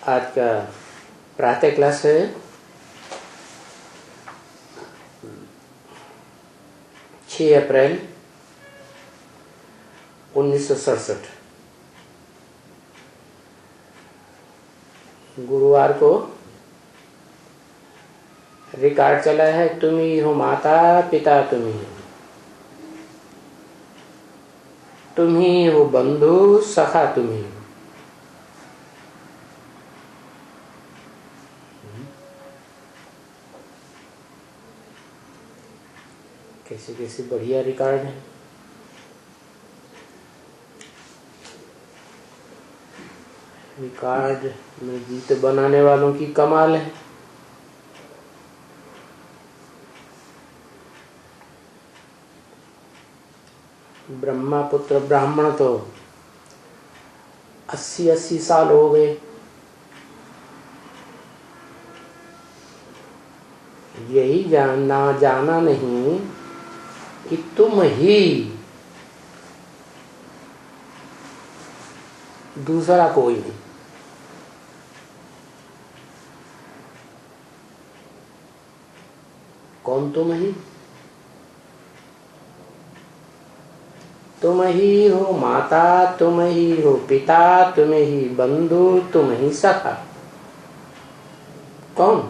आज का प्रातः क्लास है 6 अप्रैल 1967 गुरुवार को रिकॉर्ड चला है। तुम ही हो माता पिता, तुम ही हो, तुम ही हो बंधु सखा, तुम ही हो। कैसे कैसे बढ़िया रिकॉर्ड है। रिकॉर्ड में गीत बनाने वालों की कमाल है। ब्रह्मा पुत्र ब्राह्मण तो 80-80 साल हो गए। यही जाना नहीं कि तुम ही दूसरा कोई नहीं। कौन तुम ही? तुम ही हो माता, तुम ही हो पिता, तुम ही बंधु, तुम ही सखा। कौन?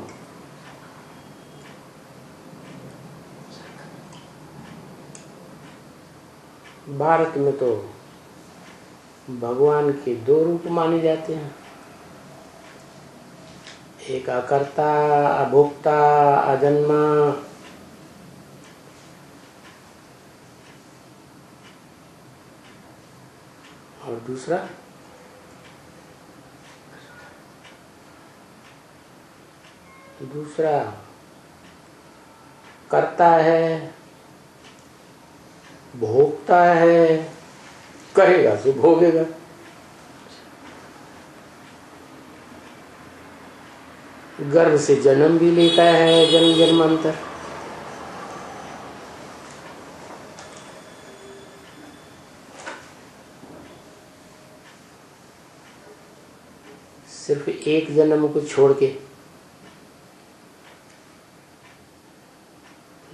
भारत में तो भगवान के 2 रूप माने जाते हैं, एक अकर्ता अभोक्ता अजन्मा, और दूसरा करता है, भोगता है, करेगा तो भोगेगा। गर्भ से जन्म भी लेता है, जन्म जन्मांतर। सिर्फ एक जन्म को छोड़ के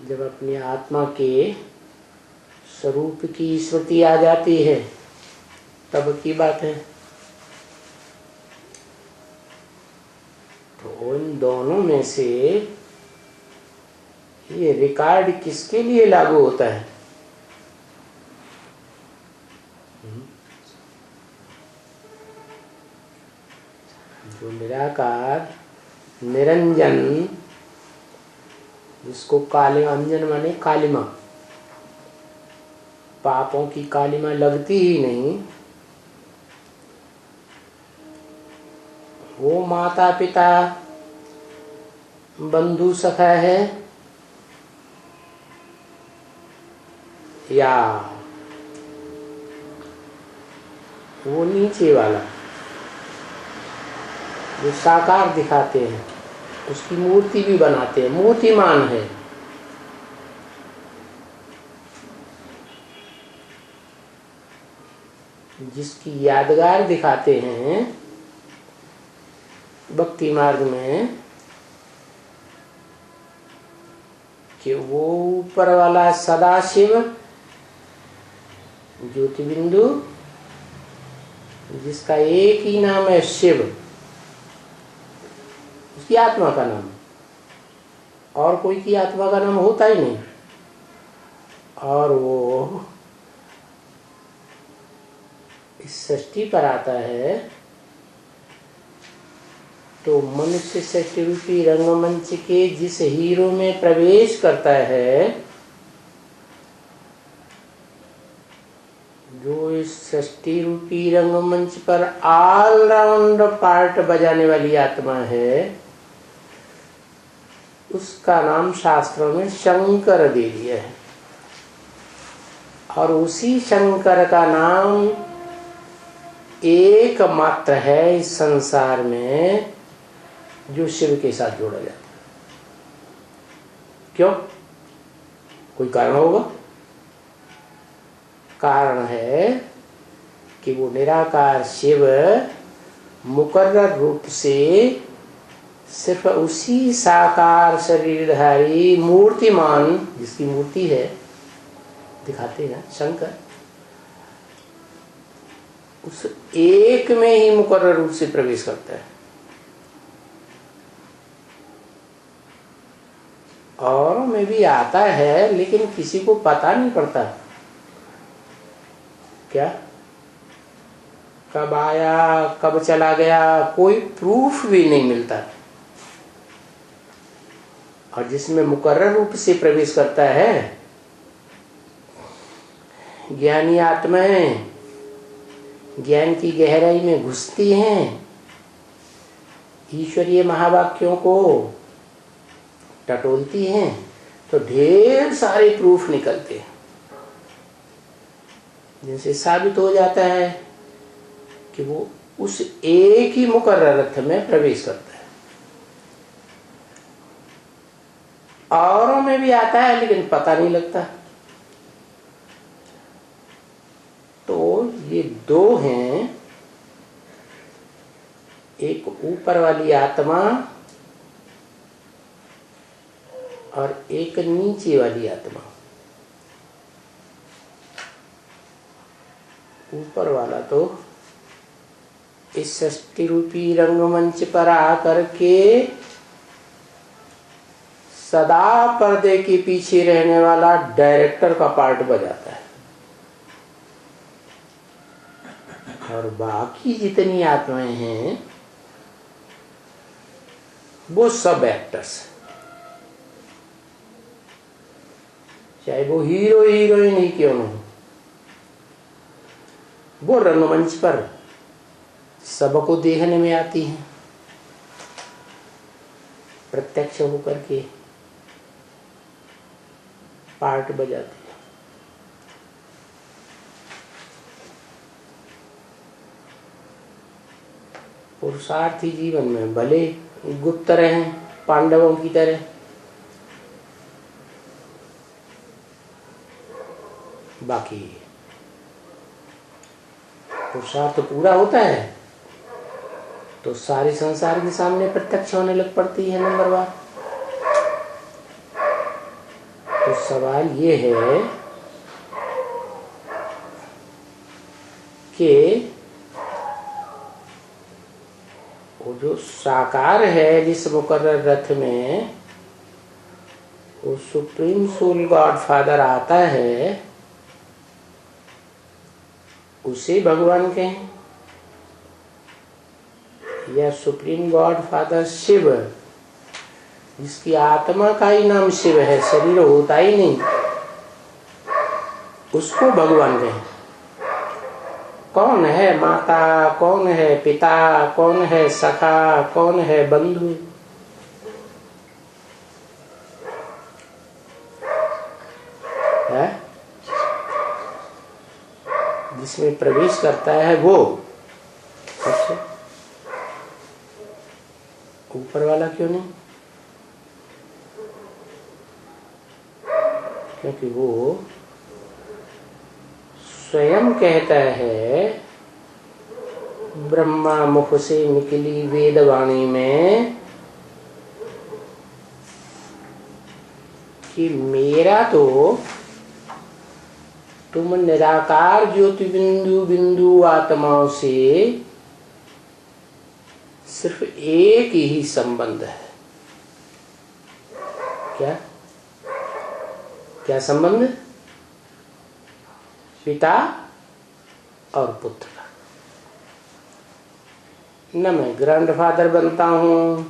जब अपनी आत्मा के स्वरूप की स्मृति आ जाती है तब की बात है। तो इन दोनों में से ये रिकॉर्ड किसके लिए लागू होता है? जो निराकार निरंजन, जिसको काले अंजन माने कालिमा, पापों की कालिमा लगती ही नहीं, वो माता पिता बंधु सखा है या वो नीचे वाला जो साकार दिखाते हैं, उसकी मूर्ति भी बनाते हैं, मूर्तिमान है। जिसकी यादगार दिखाते हैं भक्ति मार्ग में कि वो ऊपर वाला सदाशिव ज्योतिबिंदु, जिसका एक ही नाम है शिव, उसकी आत्मा का नाम, और कोई की आत्मा का नाम होता ही नहीं। और वो इस सृष्टि पर आता है तो मनुष्य सृष्टि रूपी रंगमंच के जिस हीरो में प्रवेश करता है, जो इस सृष्टि रूपी रंगमंच पर ऑलराउंड पार्ट बजाने वाली आत्मा है, उसका नाम शास्त्रों में शंकर दे दिया है। और उसी शंकर का नाम एकमात्र है इस संसार में जो शिव के साथ जोड़ा जाता है। क्यों? कोई कारण होगा? कारण है कि वो निराकार शिव मुकर्रर रूप से सिर्फ उसी साकार शरीरधारी मूर्तिमान जिसकी मूर्ति है दिखाते हैं शंकर, उस एक में ही मुकर्रर रूप से प्रवेश करता है औरों में भी आता है लेकिन किसी को पता नहीं पड़ता क्या कब आया कब चला गया, कोई प्रूफ भी नहीं मिलता। और जिसमें मुकर्रर रूप से प्रवेश करता है ज्ञानी आत्माएं ज्ञान की गहराई में घुसती हैं, ईश्वरीय महावाक्यों को टटोलती हैं, तो ढेर सारे प्रूफ निकलते हैं जिनसे साबित हो जाता है कि वो उस एक ही मुकर्रर अर्थ में प्रवेश करता है। औरों में भी आता है लेकिन पता नहीं लगता। तो ये दो हैं, एक ऊपर वाली आत्मा और एक नीचे वाली आत्मा। ऊपर वाला तो इस सृष्टि रूपी रंगमंच पर आकर के सदा पर्दे के पीछे रहने वाला डायरेक्टर का पार्ट बजाता है, और बाकी जितनी आत्माएं हैं वो सब एक्टर्स, चाहे वो हीरो हीरोइन ही क्यों न हो, वो रंगमंच पर सबको देखने में आती हैं प्रत्यक्ष होकर के पार्ट बजाती है। पुरुषार्थी जीवन में भले गुप्त रहें पांडवों की तरह, बाकी पुरुषार्थ पूरा होता है तो सारे संसार के सामने प्रत्यक्ष होने लग पड़ती है। नंबर 1 तो सवाल ये है कि वो जो साकार है जिस मुकर्रर रथ में वो सुप्रीम सोल गॉड फादर आता है, उसे भगवान कहें या सुप्रीम गॉड फादर शिव जिसकी आत्मा का ही नाम शिव है, शरीर होता ही नहीं, उसको भगवान कहें। कौन है माता, कौन है पिता, कौन है सखा, कौन है बंधु? है जिसमें प्रवेश करता है वो सबसे ऊपर वाला क्यों नहीं? क्योंकि वो स्वयं कहता है ब्रह्मा मुख से निकली वेदवाणी में कि मेरा तो तुम निराकार ज्योति बिंदु बिंदु आत्माओं से सिर्फ एक ही संबंध है। क्या क्या संबंध? पिता और पुत्र का। न मैं ग्रैंडफादर बनता हूं,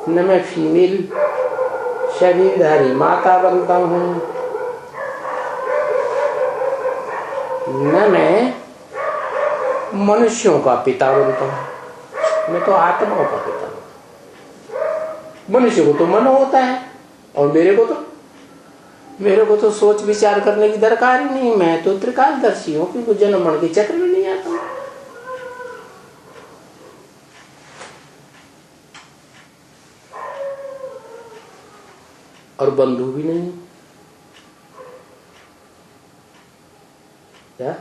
न मैं फीमेल शरीरधारी माता बनता हूं, न मैं मनुष्यों का पिता बनता हूं, मैं तो आत्माओं का पिता हूं। मनुष्य को तो मन होता है और मेरे को तो सोच विचार करने की दरकार ही नहीं, मैं तो त्रिकालदर्शी हूं क्योंकि जन्म मरण के चक्र में नहीं आता हूं। और बंधु भी नहीं। क्या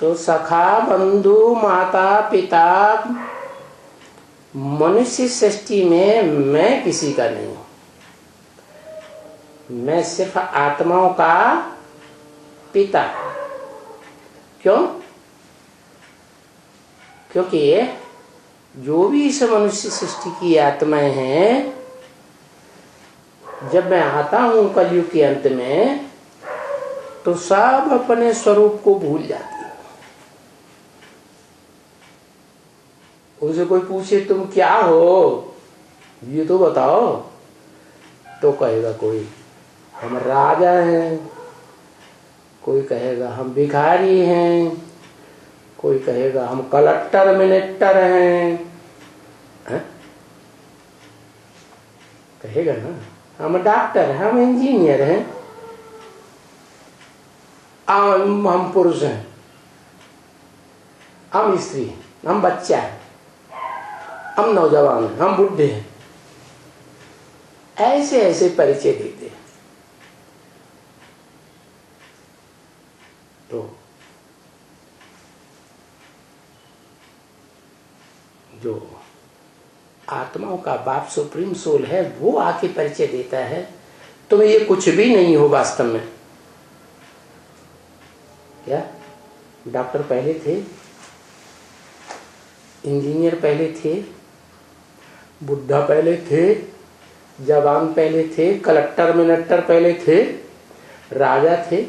तो सखा बंधु माता पिता मनुष्य सृष्टि में मैं किसी का नहीं हूं। मैं सिर्फ आत्माओं का पिता। क्यों? क्योंकि जो भी इस मनुष्य सृष्टि की आत्माएं हैं, जब मैं आता हूं कलयुग के अंत में, तो सब अपने स्वरूप को भूल जाती है। उनसे कोई पूछे तुम क्या हो, ये तो बताओ, तो कहेगा कोई हम राजा हैं, कोई कहेगा हम भिखारी हैं, कोई कहेगा हम कलेक्टर मिनिस्टर हैं, कहेगा ना, हम डॉक्टर हैं, हम इंजीनियर हैं, हम पुरुष हैं, हम स्त्री हैं, हम बच्चा हैं, हम नौजवान हैं, हम बुढ़े हैं। ऐसे ऐसे परिचय देते हैं। तो जो आत्माओं का बाप सुप्रीम सोल है, वो आके परिचय देता है तुम्हें ये कुछ भी नहीं हो वास्तव में। क्या डॉक्टर पहले थे, इंजीनियर पहले थे, बुढ़ा पहले थे, जवान पहले थे, कलेक्टर मिनिस्टर पहले थे, राजा थे,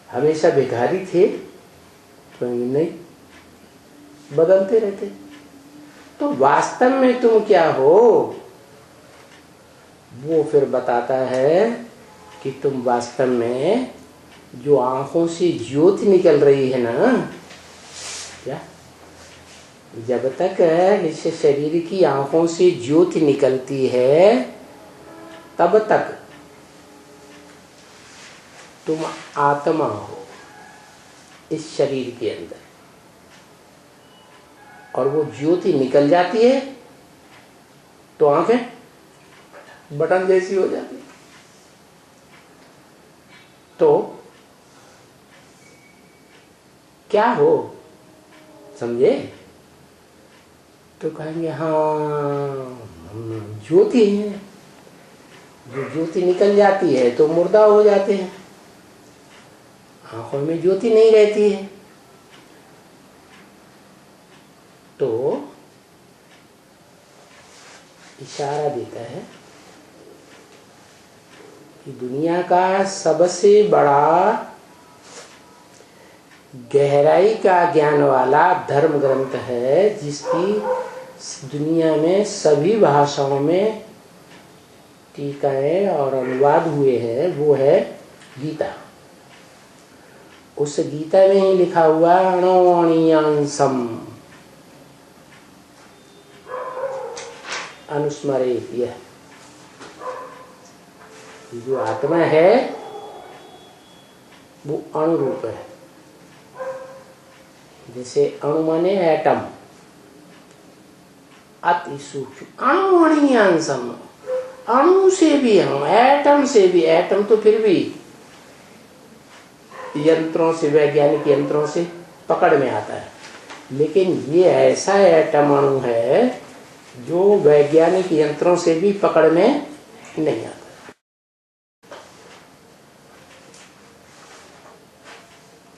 हमेशा भिखारी थे, तो नहीं, बदलते रहते। तो वास्तव में तुम क्या हो, वो फिर बताता है कि तुम वास्तव में जो आंखों से ज्योति निकल रही है ना, क्या जब तक इस शरीर की आंखों से ज्योति निकलती है, तब तक तुम आत्मा हो इस शरीर के अंदर। और वो ज्योति निकल जाती है तो आंखें बटन जैसी हो जाती है। तो क्या हो, समझे? तो कहेंगे हाँ ज्योति है। जो ज्योति निकल जाती है तो मुर्दा हो जाते हैं, आंखों में ज्योति नहीं रहती है। तो इशारा देता है कि दुनिया का सबसे बड़ा गहराई का ज्ञान वाला धर्म ग्रंथ है, जिसकी दुनिया में सभी भाषाओं में टीकाएं और अनुवाद हुए हैं, वो है गीता। उस गीता में ही लिखा हुआ अणोअणीयांसम अनुस्मरेत। यह जो आत्मा है वो अणु रूप है। जैसे अणु माने एटम, अति सूक्ष्म। अणुअणीयांसम, अणु से भी हम, एटम से भी। एटम तो फिर भी यंत्रों से, वैज्ञानिक यंत्रों से पकड़ में आता है, लेकिन ये ऐसा एटम अणु है जो वैज्ञानिक यंत्रों से भी पकड़ में नहीं आता।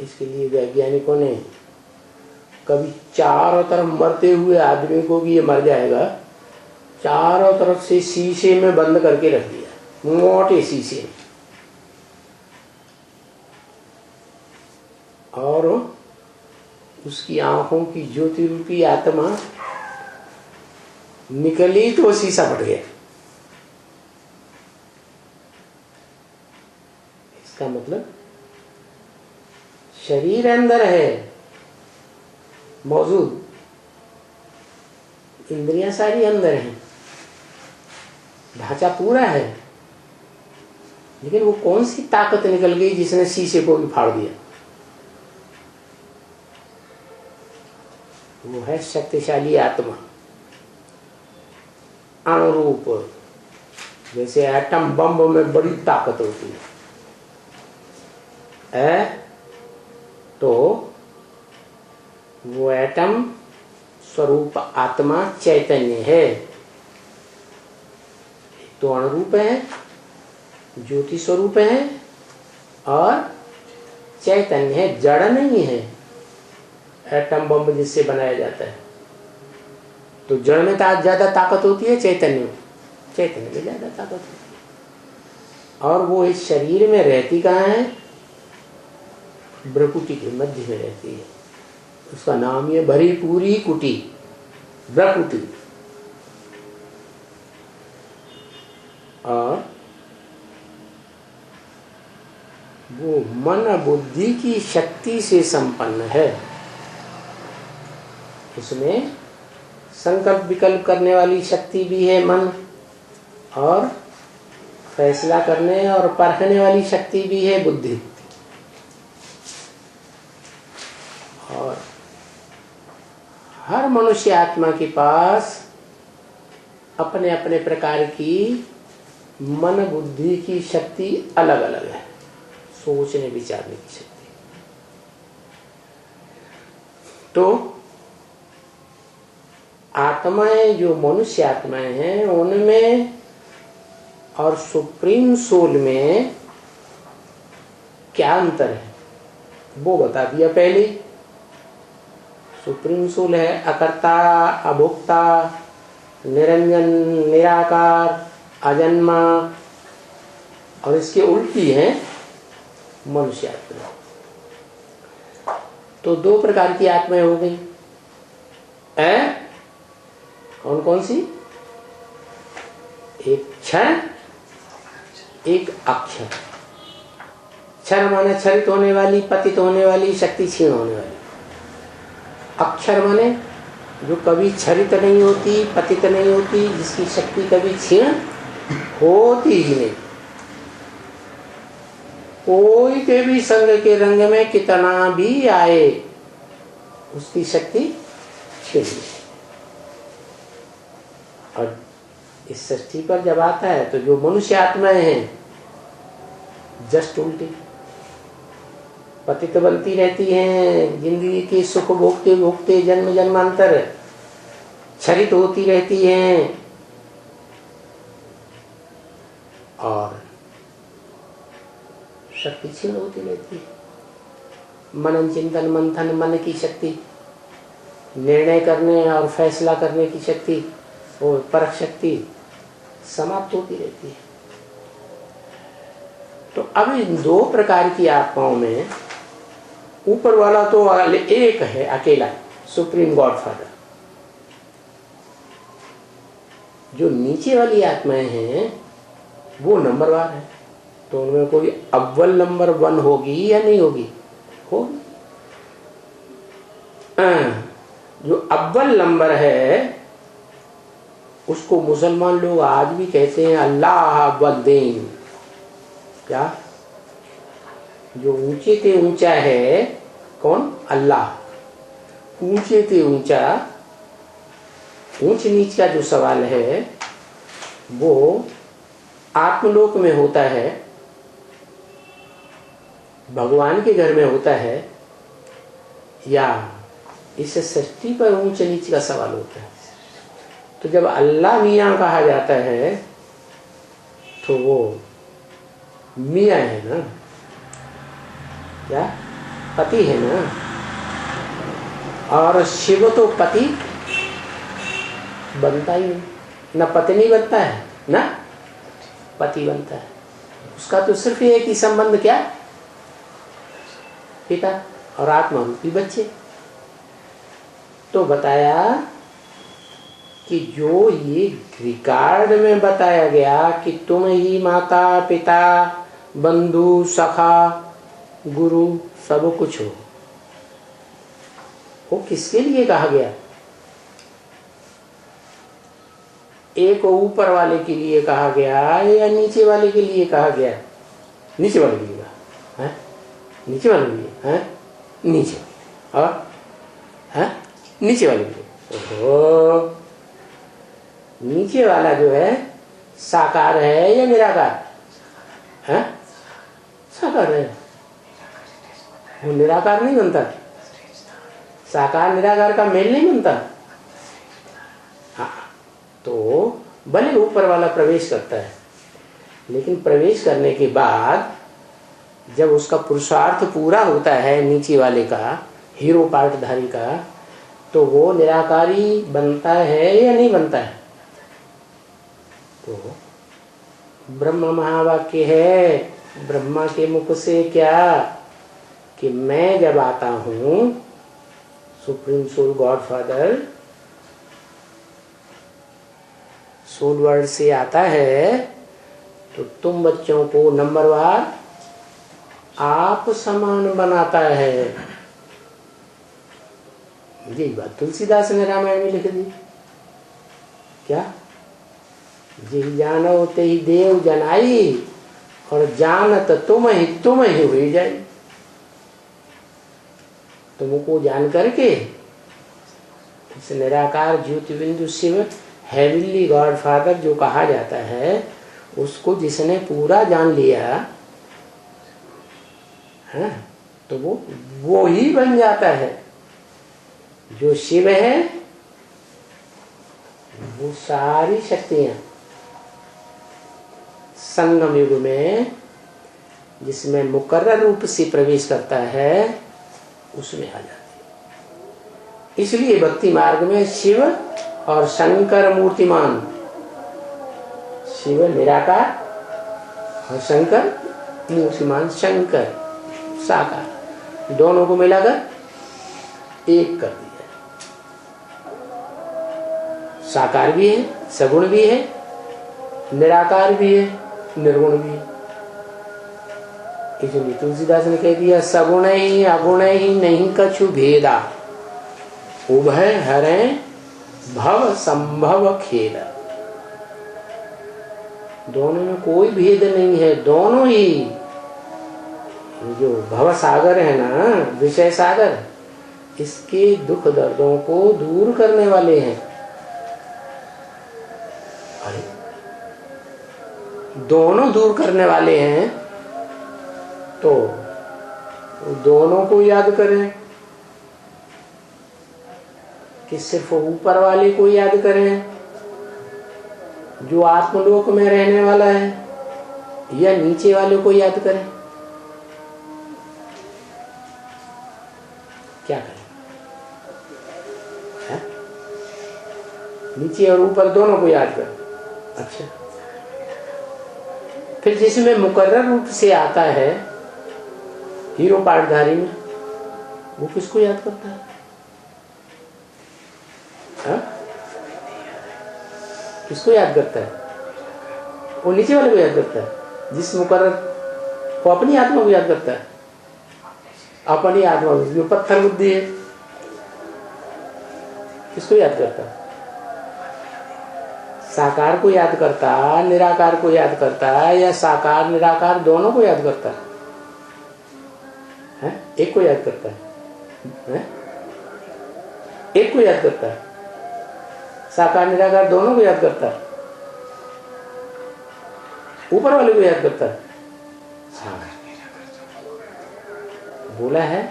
इसके लिए वैज्ञानिकों ने कभी चारों तरफ मरते हुए आदमी को भी ये मर जाएगा, चारों तरफ से शीशे में बंद करके रख दिया, मोटे शीशे में, और उसकी आंखों की ज्योति रूपी आत्मा निकली तो शीशा फट गया। इसका मतलब शरीर अंदर है मौजूद, इंद्रियां सारी अंदर हैं, ढांचा पूरा है, लेकिन वो कौन सी ताकत निकल गई जिसने शीशे को भी फाड़ दिया? वो है शक्तिशाली आत्मा, अणुरूप। जैसे एटम बम में बड़ी ताकत होती है, तो वो एटम स्वरूप आत्मा चैतन्य है। तो अणुरूप है, ज्योति स्वरूप है और चैतन्य है, जड़ नहीं है। एटम बम जिससे बनाया जाता है, तो जड़ में ज्यादा ताकत होती है, चैतन्य में ज्यादा ताकत होती है। और वो इस शरीर में रहती कहाँ है? भ्रकुटी के मध्य में रहती है। उसका नाम है भरी पूरी कुटी, भ्रकुटी। और वो मन बुद्धि की शक्ति से संपन्न है। उसमें संकल्प विकल्प करने वाली शक्ति भी है मन, और फैसला करने और परखने वाली शक्ति भी है बुद्धि। और हर मनुष्य आत्मा के पास अपने अपने प्रकार की मन बुद्धि की शक्ति अलग अलग है, सोचने विचारने की शक्ति। तो आत्माएं, जो मनुष्य आत्माएं हैं, उनमें और सुप्रीम सोल में क्या अंतर है वो बता दिया पहले। सुप्रीम सोल है अकर्ता, अभोक्ता, निरंजन, निराकार, अजन्मा, और इसके उल्टी है मनुष्य आत्मा। तो दो प्रकार की आत्माएं हो गई। कौन कौन सी? एक क्षण, एक अक्षर। क्षर माने क्षरित होने वाली, पतित होने वाली, शक्ति क्षीण होने वाली। अक्षर माने जो कभी क्षरित नहीं होती, पतित नहीं होती, जिसकी शक्ति कभी क्षीण होती ही नहीं। कोई के भी संग के रंग में कितना भी आए, उसकी शक्ति क्षीण नहीं। और इस सृष्टि पर जब आता है तो जो मनुष्य आत्माएं हैं जस्ट उल्टी, पतित बनती रहती हैं, जिंदगी के सुख भोगते भोगते जन्म जन्मांतर क्षरित होती रहती हैं, और शक्ति क्षीण होती रहती है। मनन चिंतन मंथन, मन की शक्ति, निर्णय करने और फैसला करने की शक्ति और परख शक्ति समाप्त होती रहती है। तो अब इन दो प्रकार की आत्माओं में ऊपर वाला तो एक है अकेला, सुप्रीम गॉडफादर। जो नीचे वाली आत्माएं हैं वो नंबरवार है। तो उनमें कोई अव्वल नंबर 1 होगी या नहीं होगी? होगी। जो अव्वल नंबर है उसको मुसलमान लोग आज भी कहते हैं अल्लाह वद्दीन। क्या? जो ऊंचे से ऊंचा है कौन? अल्लाह। ऊंचे से ऊंचा, ऊंच नीच का जो सवाल है वो आत्मलोक में होता है, भगवान के घर में होता है, या इस सृष्टि पर ऊंच नीच का सवाल होता है। तो जब अल्लाह मियाँ कहा जाता है तो वो मियाँ है ना, क्या? पति है ना। और शिव तो पति बनता ही नहीं, ना पत्नी बनता है ना पति बनता है। उसका तो सिर्फ एक ही संबंध, क्या? पिता और आत्मा रूपी बच्चे। तो बताया कि जो ये रिकॉर्ड में बताया गया कि तुम ही माता पिता बंधु सखा गुरु सब कुछ हो, वो किसके लिए कहा गया? एक ऊपर वाले के लिए कहा गया या नीचे वाले के लिए कहा गया? नीचे वाले के लिए कहा है? नीचे वाले के लिए है? नीचे और है नीचे वाले के लिए। ओहो, नीचे वाला जो है साकार है या निराकार है? साकार है। वो निराकार नहीं बनता, साकार निराकार का मेल नहीं बनता। हाँ, तो भले ऊपर वाला प्रवेश करता है, लेकिन प्रवेश करने के बाद जब उसका पुरुषार्थ पूरा होता है नीचे वाले का, हीरो पार्टधारी का, तो वो निराकारी बनता है या नहीं बनता है? तो ब्रह्म महावाक्य है ब्रह्मा के मुख से क्या, कि मैं जब आता हूं, supreme soul God father soul world से आता है, तो तुम बच्चों को नंबरवार आप समान बनाता है। यही बात तुलसीदास ने रामायण में लिख दी। क्या? जी जानो ते ही देव जनाई, और जानत तुम ही हुई जाए। तुमको जान करके इस निराकार ज्योति बिंदु शिव हेवनली गॉड फादर जो कहा जाता है, उसको जिसने पूरा जान लिया है, तो वो ही बन जाता है। जो शिव है वो सारी शक्तियां संगम युग में जिसमें मुकर्रर रूप से प्रवेश करता है, उसमें आ जाती है। इसलिए भक्ति मार्ग में शिव और शंकर मूर्तिमान, शिव निराकार और शंकर मूर्तिमान, शंकर साकार, दोनों को मिलाकर एक कर दिया। साकार भी है, सगुण भी है, निराकार भी है, निर्गुण भी है। इसलिए तुलसीदास ने कह दिया, सगुण ही अगुण ही नहीं कछु भेदा, उभय हरे भव संभव खेला। दोनों में कोई भेद नहीं है, दोनों ही जो भव सागर है ना, विषय सागर, इसके दुख दर्दों को दूर करने वाले हैं। दोनों दूर करने वाले हैं, तो दोनों को याद करें कि सिर्फ ऊपर वाले को याद करें जो आत्मलोक में रहने वाला है, या नीचे वाले को याद करें? क्या करें? है? नीचे और ऊपर दोनों को याद करें। अच्छा, फिर जिसमें मुकर्रर रूप से आता है हीरो पार्टधारी में, वो किसको याद करता है? हा? किसको याद करता है? वो नीचे वाले को याद करता है। जिस मुकर्रर, वो अपनी आत्मा को याद करता है। अपनी आत्मा जो पत्थर बुद्धि है, किसको याद करता है? साकार को याद करता, निराकार को याद करता, या साकार निराकार दोनों को याद करता है? एक को याद करता है? एक को याद करता है। साकार निराकार दोनों को याद करता है। ऊपर वाले को याद करता है। साकार बोला है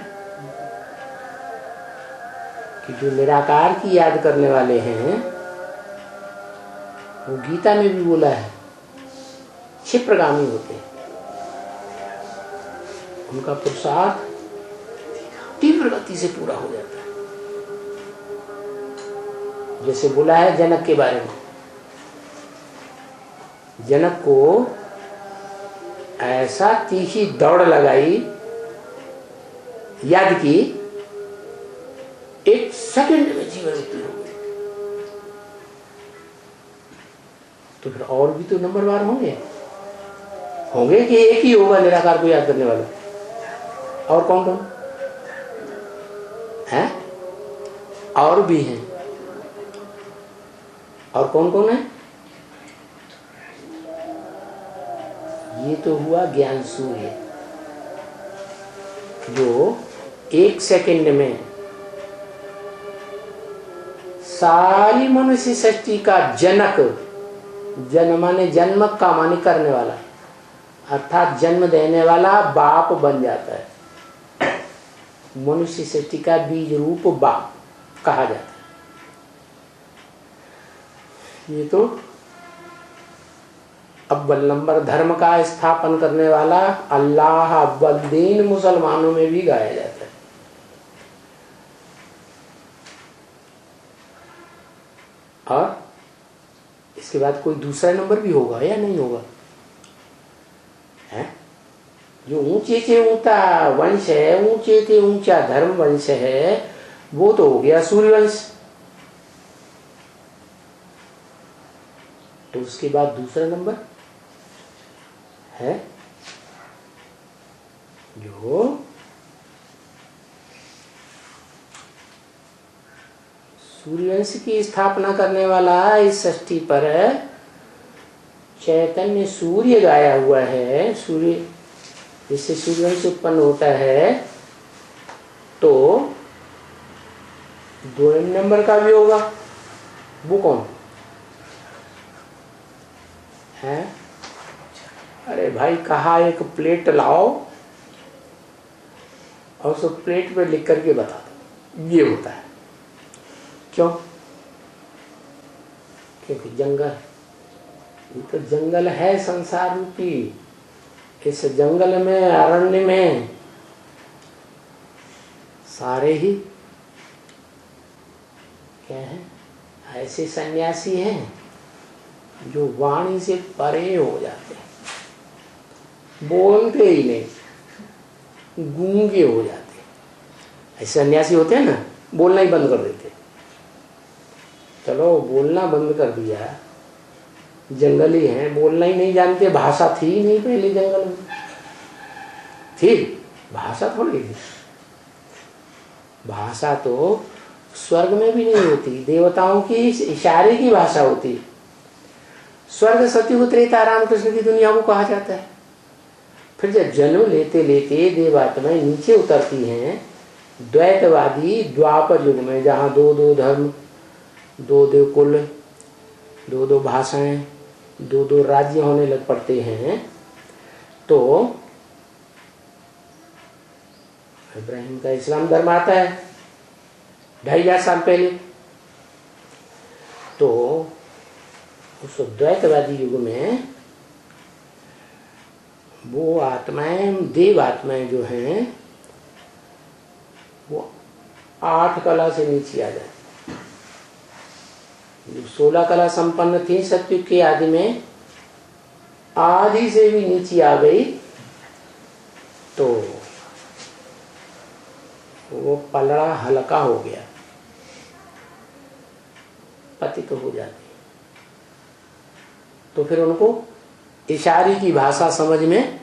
कि जो निराकार की याद करने वाले हैं, वो गीता में भी बोला है, क्षिप्रगामी होते हैं। उनका पुरुषार्थ तीव्र गति से पूरा हो जाता है। जैसे बोला है जनक के बारे में, जनक को ऐसा तीखी दौड़ लगाई, याद की, एक सेकंड में जीवन मृत्यु हो गई। तो फिर और भी तो नंबरवार होंगे कि एक ही होगा निराकार को याद करने वाला? और कौन कौन है? और भी हैं। और कौन कौन है? ये तो हुआ ज्ञान सूर्य, जो एक सेकंड में सारी मनुष्य सृष्टि का जनक, जन्म माने जन्म का माने करने वाला, अर्थात जन्म देने वाला बाप बन जाता है। मनुष्य सृष्टि का बीज रूप बाप कहा जाता है। ये तो अव्वल नंबर धर्म का स्थापन करने वाला अल्लाह अव्वल दीन मुसलमानों में भी गाया जाता है। और इसके बाद कोई दूसरा नंबर भी होगा या नहीं होगा? है जो ऊंचे से ऊंचा वंश है, ऊंचे से ऊंचा धर्म वंश है, वो तो हो गया सूर्यवंश। तो उसके बाद दूसरा नंबर है जो सूर्यवंश की स्थापना करने वाला, इस सृष्टि पर चैतन्य सूर्य गाया हुआ है। सूर्य, जिससे सूर्यवंश उत्पन्न होता है, तो 2 नंबर का भी होगा। वो कौन है? अरे भाई कहा एक प्लेट लाओ और उस प्लेट पे लिख करके बता दो ये होता है। क्यों? क्योंकि जंगल, ये तो जंगल है संसार रूपी। इस जंगल में, अरण्य में सारे ही क्या है, ऐसे सन्यासी हैं जो वाणी से परे हो जाते हैं, बोलते ही नहीं, गूंगे हो जाते हैं। ऐसे सन्यासी होते हैं ना, बोलना ही बंद कर देते। चलो बोलना बंद कर दिया, जंगली हैं, बोलना ही नहीं जानते। भाषा थी ही नहीं पहले जंगल में, थी भाषा थोड़ी थी। भाषा तो स्वर्ग में भी नहीं होती, देवताओं की इशारे की भाषा होती। स्वर्ग सतयुग त्रेता रामकृष्ण की दुनिया को कहा जाता है। फिर जब जन्म लेते लेते देवात्माएं नीचे उतरती हैं, द्वैतवादी द्वापर युग में, जहाँ 2-2 धर्म, 2-2 कुल, 2-2 भाषाएं, 2-2 राज्य होने लग पड़ते हैं, तो इब्राहिम का इस्लाम धर्म आता है 2500 साल पहले। तो उस द्वैतवादी युग में वो आत्माएं, देव आत्माएं जो हैं, वो 8 कला से नीचे आ जाती। 16 कला संपन्न थी सतयुग के आदि में, आदि से भी नीचे आ गई, तो वो पलड़ा हल्का हो गया, पतित हो जाती। तो फिर उनको इशारे की भाषा समझ में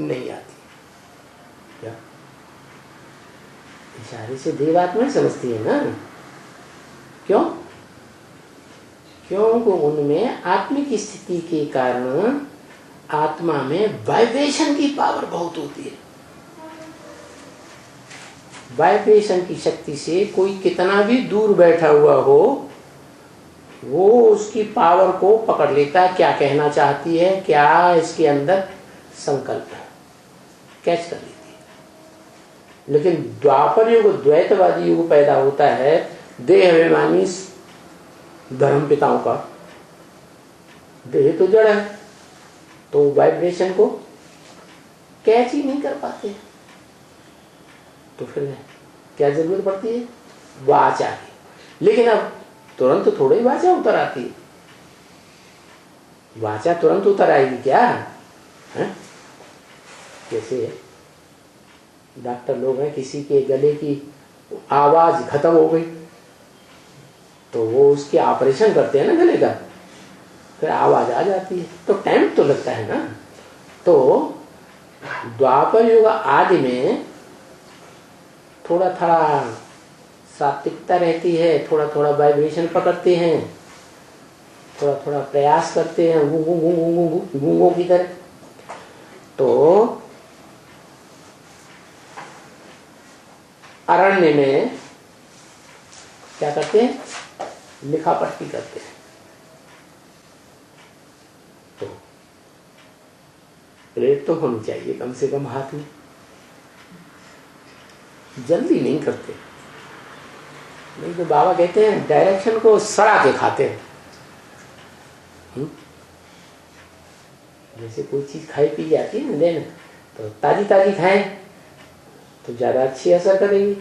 नहीं आती। क्या इशारे से देवात्मा समझती है ना? क्यों? क्योंकि उनमें आत्मिक स्थिति के कारण आत्मा में वाइब्रेशन की पावर बहुत होती है। वाइब्रेशन की शक्ति से कोई कितना भी दूर बैठा हुआ हो, वो उसकी पावर को पकड़ लेता है, क्या कहना चाहती है, क्या इसके अंदर संकल्प है, कैच कर लेती है। लेकिन द्वापर युग, द्वैतवादी युग पैदा होता है देह अभिमानी धर्म पिताओं का। देह तो जड़ है, तो वाइब्रेशन को कैच ही नहीं कर पाते। तो फिर क्या जरूरत पड़ती है? वाचा की। लेकिन अब तुरंत थोड़ी ही वाचा उतर आती है। वाचा तुरंत उतर आएगी क्या है? जैसे डॉक्टर लोग हैं, किसी के गले की आवाज खत्म हो गई तो वो उसके ऑपरेशन करते हैं ना गले का, फिर आवाज आ जाती है, तो टाइम तो लगता है ना। तो द्वापर युग आदि में थोड़ा थोड़ा सात्विकता रहती है, थोड़ा थोड़ा वाइब्रेशन पकड़ते हैं, थोड़ा थोड़ा प्रयास करते हैं गूंगों की तरह। तो अरण्य में क्या करते हैं? लिखा पट्टी करते हैं। तो प्लेट तो होनी चाहिए कम से कम हाथ में। जल्दी नहीं करते। नहीं तो बाबा कहते हैं डायरेक्शन को सड़ा के खाते हैं। जैसे कोई चीज खाई पी जाती है ना देन, तो ताजी ताजी खाएं तो ज्यादा अच्छी असर करेगी,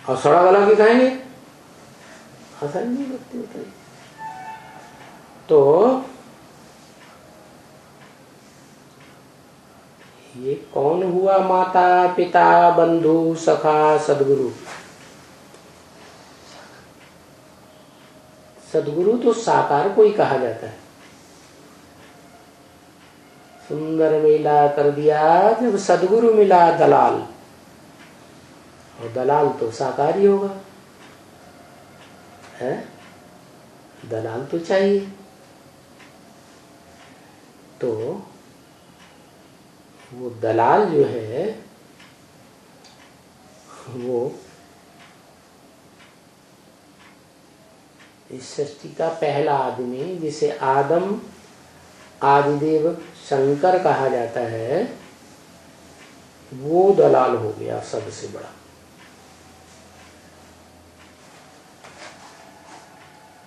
और सड़ा गला के खाएंगे असर नहीं करती उतनी। तो ये कौन हुआ माता पिता बंधु सखा सदगुरु? सदगुरु तो साकार को ही कहा जाता है। सुंदर मेला कर दिया जब सदगुरु मिला दलाल, और दलाल तो साकार ही होगा है, दलाल तो चाहिए। तो वो दलाल जो है वो इस सृष्टि का पहला आदमी, जिसे आदम आदिदेव शंकर कहा जाता है, वो दलाल हो गया सबसे बड़ा।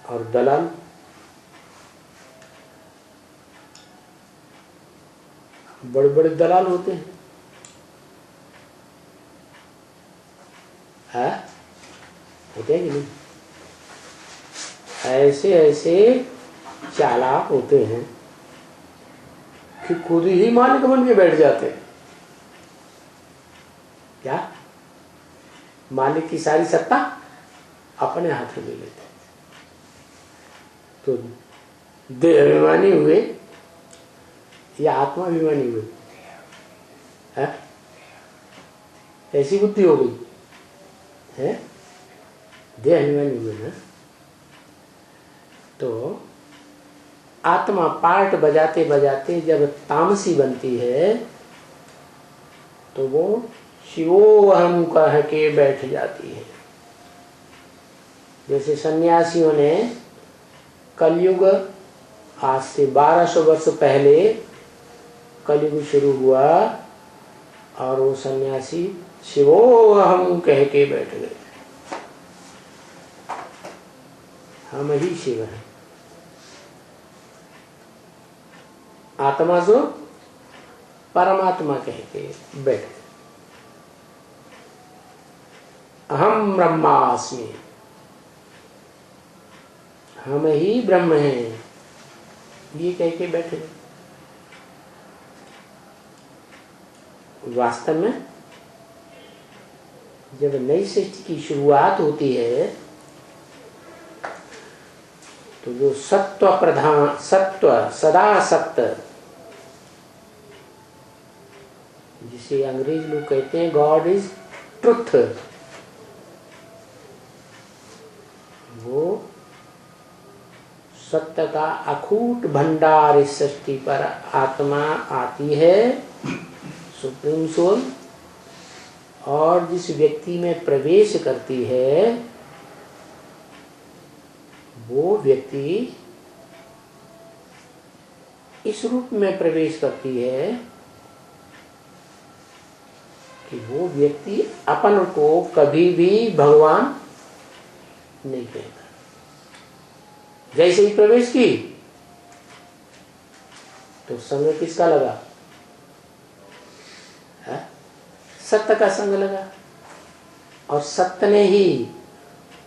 और दलाल बड़े बड़े दलाल होते हैं, होते हैं कि नहीं? ऐसे ऐसे चालाक होते हैं कि खुद ही मालिक बन के बैठ जाते हैं। क्या? मालिक की सारी सत्ता अपने हाथ में ले लेते हैं। तो देह अभिमानी हुए या आत्मा अभिमानी हुए? है? ऐसी बुद्धि हो गई है, देह अभिमानी हुए ना। तो आत्मा पार्ट बजाते बजाते जब तामसी बनती है तो वो शिवोहम कह के बैठ जाती है। जैसे सन्यासियों ने कलयुग, आज से 1200 वर्ष पहले कलयुग शुरू हुआ और वो सन्यासी शिवोहम कह के बैठ गए, हम ही शिव हैं। आत्मा जो परमात्मा कह के बैठ गए, अहम ब्रह्मास्मि, हम ही ब्रह्म हैं, ये कह के बैठे। वास्तव में जब नई सृष्टि की शुरुआत होती है तो जो सत्व प्रधान, सत्व सदा सत्य, जिसे अंग्रेज लोग कहते हैं गॉड इज ट्रुथ, वो सत्य का अखूट भंडार इस सृष्टि पर आत्मा आती है, सुप्रीम सोल, और जिस व्यक्ति में प्रवेश करती है वो व्यक्ति इस रूप में प्रवेश करती है कि वो व्यक्ति अपन को कभी भी भगवान नहीं कहता। जैसे ही प्रवेश की तो संग किसका लगा? है? सत्य का संग लगा, और सत्य ने ही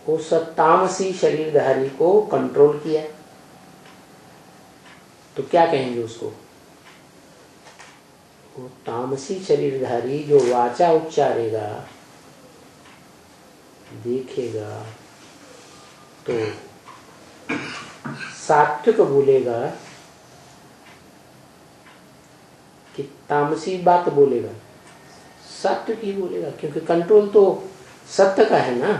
उस तामसी शरीरधारी को कंट्रोल किया। तो क्या कहेंगे उसको? वो तामसी शरीरधारी जो वाचा उच्चारेगा, देखेगा, तो सात्विक बोलेगा कि तामसी बात बोलेगा? सात्विक ही बोलेगा, क्योंकि कंट्रोल तो सत्य का है ना।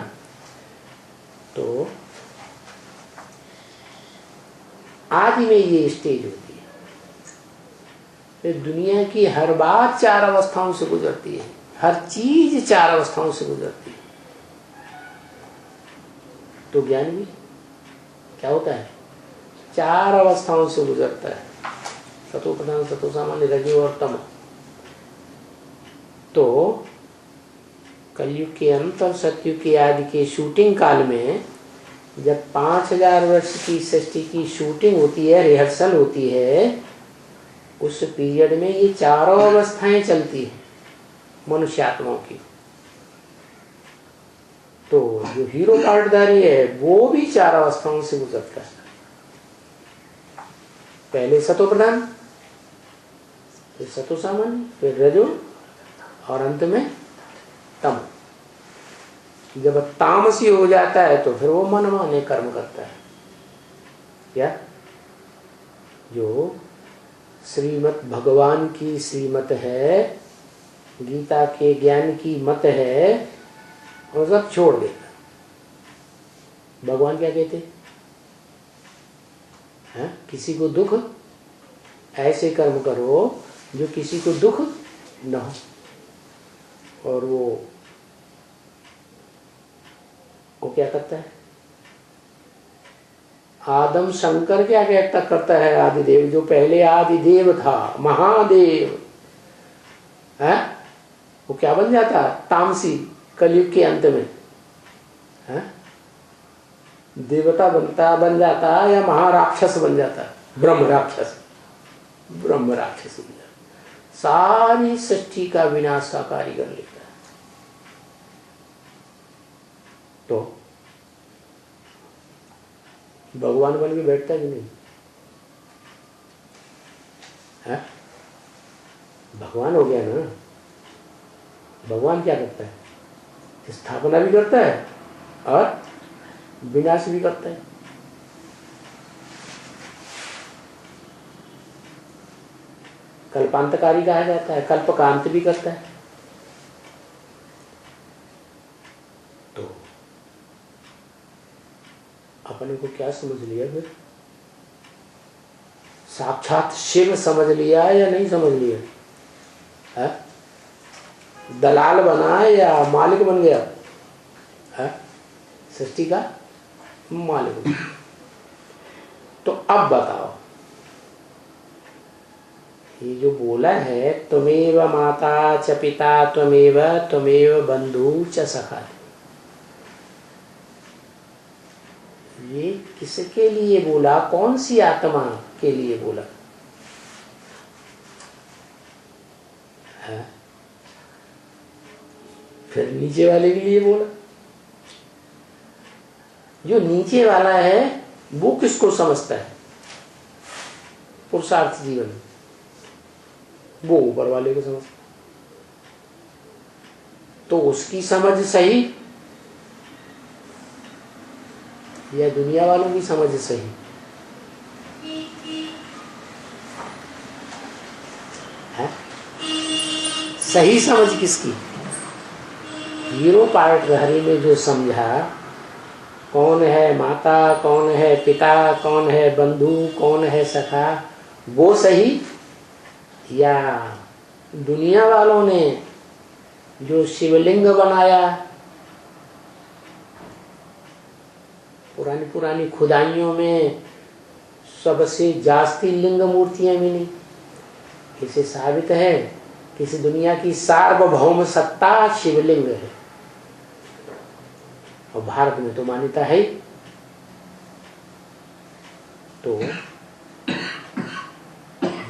तो आदि में ये स्टेज होती है। फिर दुनिया की हर बात 4 अवस्थाओं से गुजरती है, हर चीज 4 अवस्थाओं से गुजरती है। तो ज्ञान भी क्या होता है? 4 अवस्थाओं से गुजरता है, सतो प्रधान, सतो सामान्य, रजो और तमो। तो कलयुग के अंत और सतयुग के आदि के शूटिंग काल में जब 5000 वर्ष की सृष्टि की शूटिंग होती है, रिहर्सल होती है, उस पीरियड में ये चारों अवस्थाएं चलती हैं मनुष्यात्माओं की। तो जो हीरो पार्टधारी है वो भी चार अवस्थाओं से गुजरता है। पहले सतो प्रधान, फिर सतो सामान्य, फिर रजो और अंत में तम। जब तामसी हो जाता है तो फिर वो मनमाने कर्म करता है। क्या जो श्रीमत भगवान की श्रीमत है, गीता के ज्ञान की मत है, और सब छोड़ देता। भगवान क्या कहते हैं? किसी को दुख, ऐसे कर्म करो जो किसी को दुख न हो। और वो क्या करता है? आदम शंकर क्या कहता करता है? आदिदेव, जो पहले आदिदेव था, महादेव है, वो क्या बन जाता? तामसी, कलयुग के अंत में है? देवता बन जाता या महाराक्षस बन जाता? ब्रह्म राक्षस बन जाता। सारी सृष्टि का विनाश का कार्य कर लेता है। तो भगवान बन के बैठता है कि नहीं? है? भगवान हो गया ना। भगवान क्या करता है? स्थापना भी करता है और विनाश भी करता है। कल्पांतकारी कहा जाता है, कल्प का अंत भी करता है। तो अपने को क्या समझ लिया फिर? साक्षात शिव समझ लिया या नहीं समझ लिया? है? दलाल बना या मालिक बन गया? है? सृष्टि का मालिक बन। तो अब बताओ, ये जो बोला है त्वमेव माता च पिता त्वमेव बंधु च सखा, ये किसके लिए बोला? कौन सी आत्मा के लिए बोला है? फिर नीचे वाले के लिए बोला। जो नीचे वाला है वो किसको समझता है? पुरुषार्थ जीवन, वो ऊपर वाले को समझता। तो उसकी समझ सही या दुनिया वालों की समझ सही है? सही समझ किसकी? हीरो पार्टधारी में जो समझा, कौन है माता, कौन है पिता, कौन है बंधु, कौन है सखा, वो सही? या दुनिया वालों ने जो शिवलिंग बनाया, पुरानी खुदाइयों में सबसे जास्ती लिंग मूर्तियां मिली, इसे साबित है कि इस दुनिया की सार्वभौम सत्ता शिवलिंग है। और भारत में तो मान्यता है। तो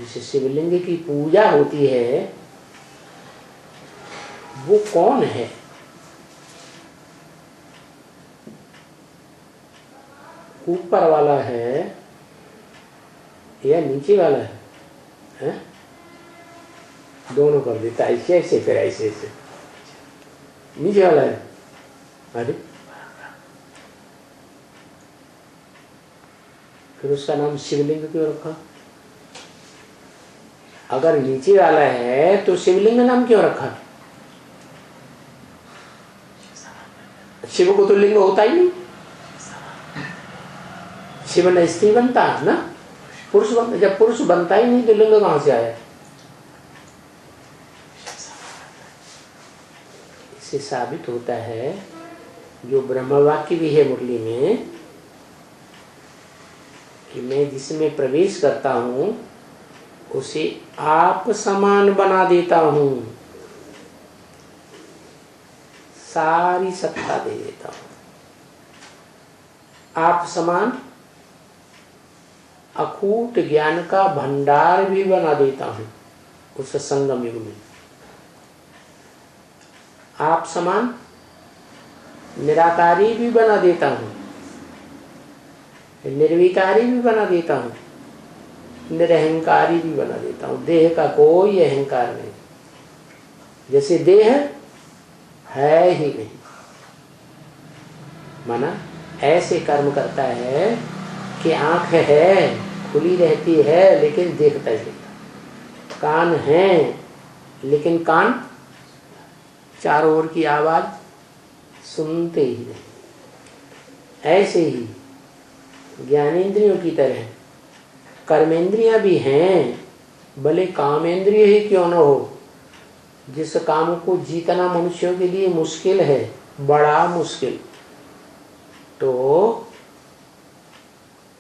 जिस शिवलिंग की पूजा होती है वो कौन है? ऊपर वाला है या नीचे वाला है? दोनों कर देता, ऐसे ऐसे फिर ऐसे ऐसे। नीचे वाला है। अरे फिर उसका नाम शिवलिंग क्यों रखा? अगर नीचे वाला है तो शिवलिंग नाम क्यों रखा? शिव को तो लिंग होता ही नहीं। शिव न स्त्री बनता ना, पुरुष बनता। जब पुरुष बनता ही नहीं तो लिंग कहां से आया? इससे साबित होता है जो ब्रह्मवाक्य भी है मुरली में कि मैं जिसमें प्रवेश करता हूं उसे आप समान बना देता हूं। सारी सत्ता दे देता हूं। आप समान अकूट ज्ञान का भंडार भी बना देता हूं उस संगम युग में। आप समान निराकारी भी बना देता हूं, निर्विकारी भी बना देता हूं, निरहंकारी भी बना देता हूं। देह का कोई अहंकार नहीं, जैसे देह है ही नहीं। माना ऐसे कर्म करता है कि आंख है, खुली रहती है लेकिन देखता ही नहीं, कान है लेकिन कान चारों ओर की आवाज सुनते ही नहीं। ऐसे ही ज्ञानेंद्रियों की तरह कर्मेंद्रियां भी हैं, भले कामेंद्रिय ही क्यों न हो। जिस काम को जीतना मनुष्यों के लिए मुश्किल है, बड़ा मुश्किल, तो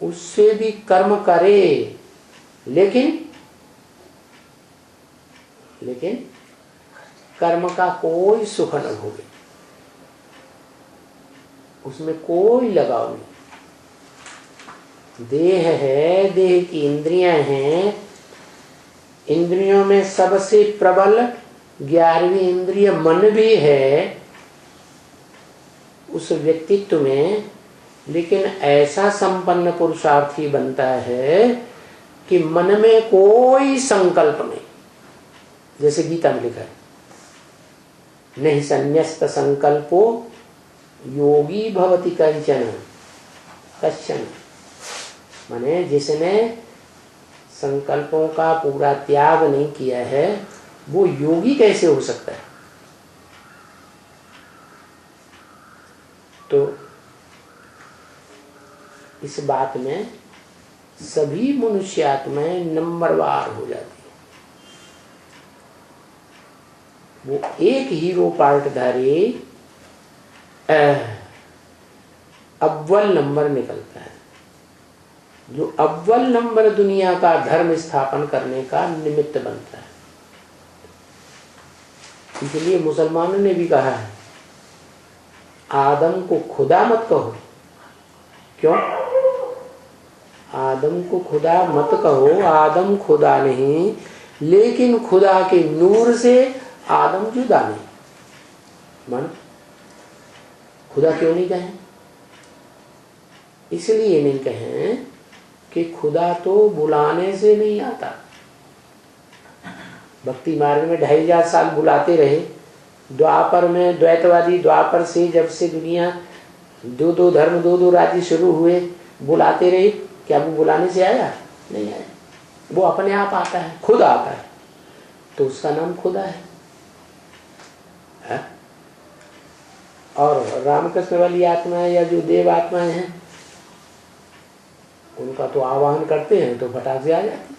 उससे भी कर्म करे, लेकिन कर्म का कोई सुख न भोगे, उसमें कोई लगाव नहीं। देह है, देह की इंद्रियां हैं, इंद्रियों में सबसे प्रबल 11वीं इंद्रिय मन भी है उस व्यक्तित्व में, लेकिन ऐसा संपन्न पुरुषार्थी बनता है कि मन में कोई संकल्प नहीं। जैसे गीता में लिखा है, नहीं संन्यस्त संकल्पो योगी भवति कंचन कश्चन। माने जिसने संकल्पों का पूरा त्याग नहीं किया है वो योगी कैसे हो सकता है। तो इस बात में सभी मनुष्यात्माएं नंबरवार हो जाती है। वो एक हीरो पार्टधारी अव्वल नंबर निकलता है, जो अव्वल नंबर दुनिया का धर्म स्थापन करने का निमित्त बनता है। इसलिए मुसलमानों ने भी कहा है, आदम को खुदा मत कहो। क्यों? आदम को खुदा मत कहो, आदम खुदा नहीं, लेकिन खुदा के नूर से आदम जुदा नहीं। मन खुदा क्यों नहीं कहें? इसलिए नहीं कहें कि खुदा तो बुलाने से नहीं आता। भक्ति मार्ग में 2500 साल बुलाते रहे। द्वापर में द्वैतवादी, द्वापर से जब से दुनिया दो धर्म दो राज्य शुरू हुए, बुलाते रहे। क्या वो बुलाने से आया? नहीं आया। वो अपने आप आता है, खुद आता है, तो उसका नाम खुदा है। और रामकृष्ण वाली आत्माएं या जो देव आत्माएं हैं, उनका तो आवाहन करते हैं तो फटाक से आ जाती।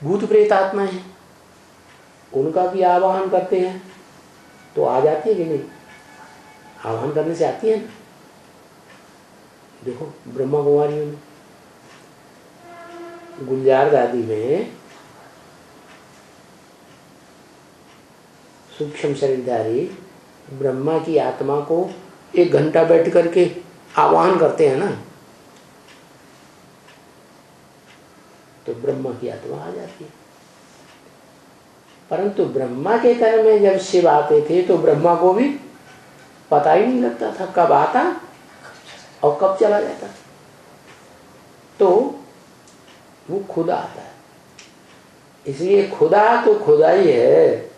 भूत प्रेत आत्माएं हैं, उनका भी आवाहन करते हैं तो आ जाती है कि नहीं? आह्वान करने से आती है ना। देखो ब्रह्मा कुमारियों में, गुलजार दादी में सूक्ष्म शरीरधारी ब्रह्मा की आत्मा को 1 घंटा बैठ करके आह्वान करते हैं ना, तो ब्रह्मा की आत्मा आ जाती है। परंतु ब्रह्मा के तन में जब शिव आते थे तो ब्रह्मा को भी पता ही नहीं लगता था कब आता और कब चला जाता। तो वो खुदा आता है। इसलिए खुदा तो खुदा ही है,